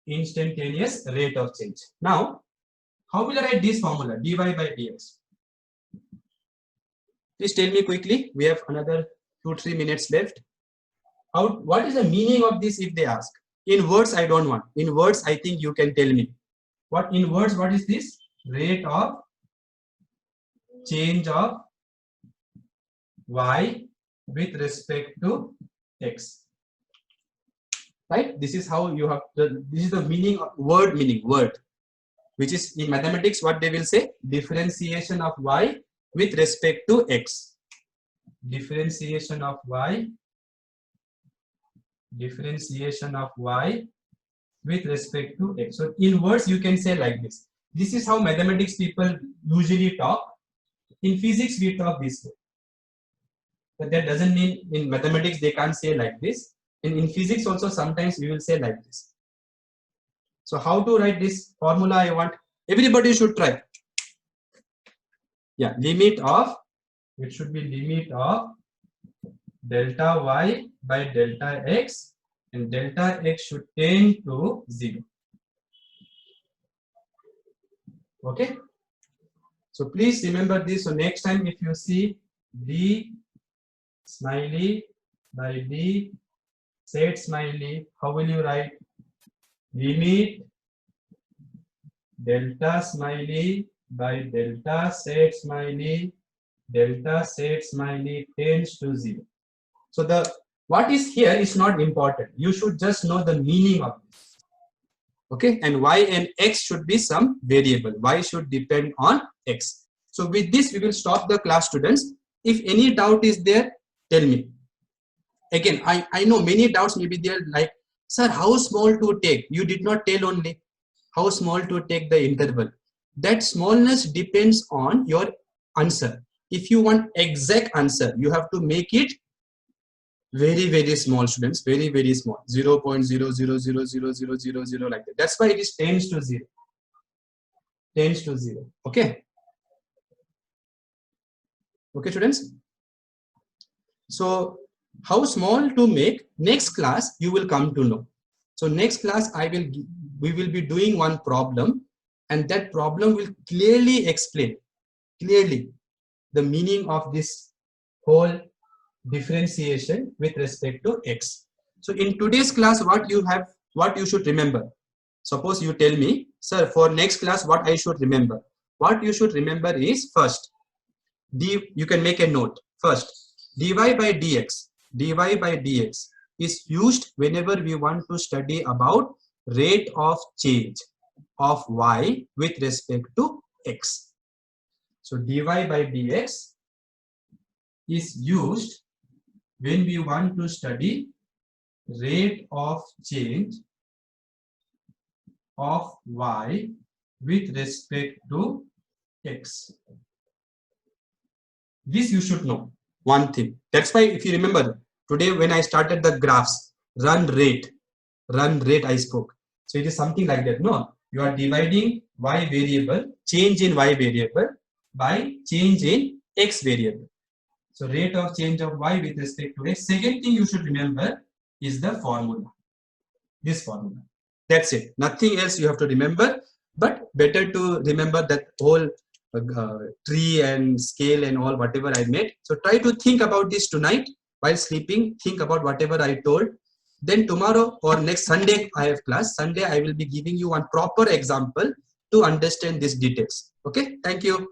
Instantaneous rate of change. Now, how will I write this formula? dy by dx. Please tell me quickly. We have another 2-3 minutes left. What is the meaning of this if they ask? In words, I don't want. In words, I think you can tell me. What in words, what is this? Rate of change of y with respect to x. Right? This is how you have this is the meaning of word, which is in mathematics what they will say, differentiation of y with respect to x. Differentiation of y with respect to x. So in words you can say like this. This is how mathematics people usually talk. In physics we talk this way. But that doesn't mean in mathematics they can't say like this. And in physics also sometimes we will say like this. So how to write this formula I want? Everybody should try. Yeah, limit of, it should be limit of delta y by delta x, and delta x should tend to 0. Okay. So please remember this. So next time if you see d smiley by d set smiley, how will you write? Limit delta smiley by delta set smiley, delta set smiley tends to 0. So the what is here is not important. You should just know the meaning of this. Okay, and y and x should be some variable. Y should depend on x. So with this we will stop the class, students. If any doubt is there, tell me. Again, I know many doubts may be there, like, sir, how small to take? You did not tell only how small to take the interval. That smallness depends on your answer. If you want exact answer, you have to make it very, very small, students, very, very small, 0.00000000 like that. That's why it is tends to 0. Tends to 0. Okay. Okay, students. So how small to make, next class you will come to know. So next class we will be doing one problem, and that problem will clearly explain the meaning of this whole differentiation with respect to x. So in today's class, what you should remember. Suppose you tell me, sir, for next class what I should remember. What you should remember is, first, you can make a note. First, dy by dx is used whenever we want to study about rate of change of y with respect to x. So dy by dx is used when we want to study rate of change of y with respect to x. This you should know one thing. That's why if you remember today when I started the graphs, run rate I spoke. So it is something like that. No, you are dividing y variable, change in y variable by change in x variable. So rate of change of y with respect to x. Second thing you should remember is the formula. This formula. That's it. Nothing else you have to remember, but better to remember that whole tree and scale and all whatever I made. So try to think about this tonight while sleeping. Think about whatever I told. Then tomorrow or next Sunday I have class. Sunday I will be giving you one proper example to understand these details. Okay. Thank you.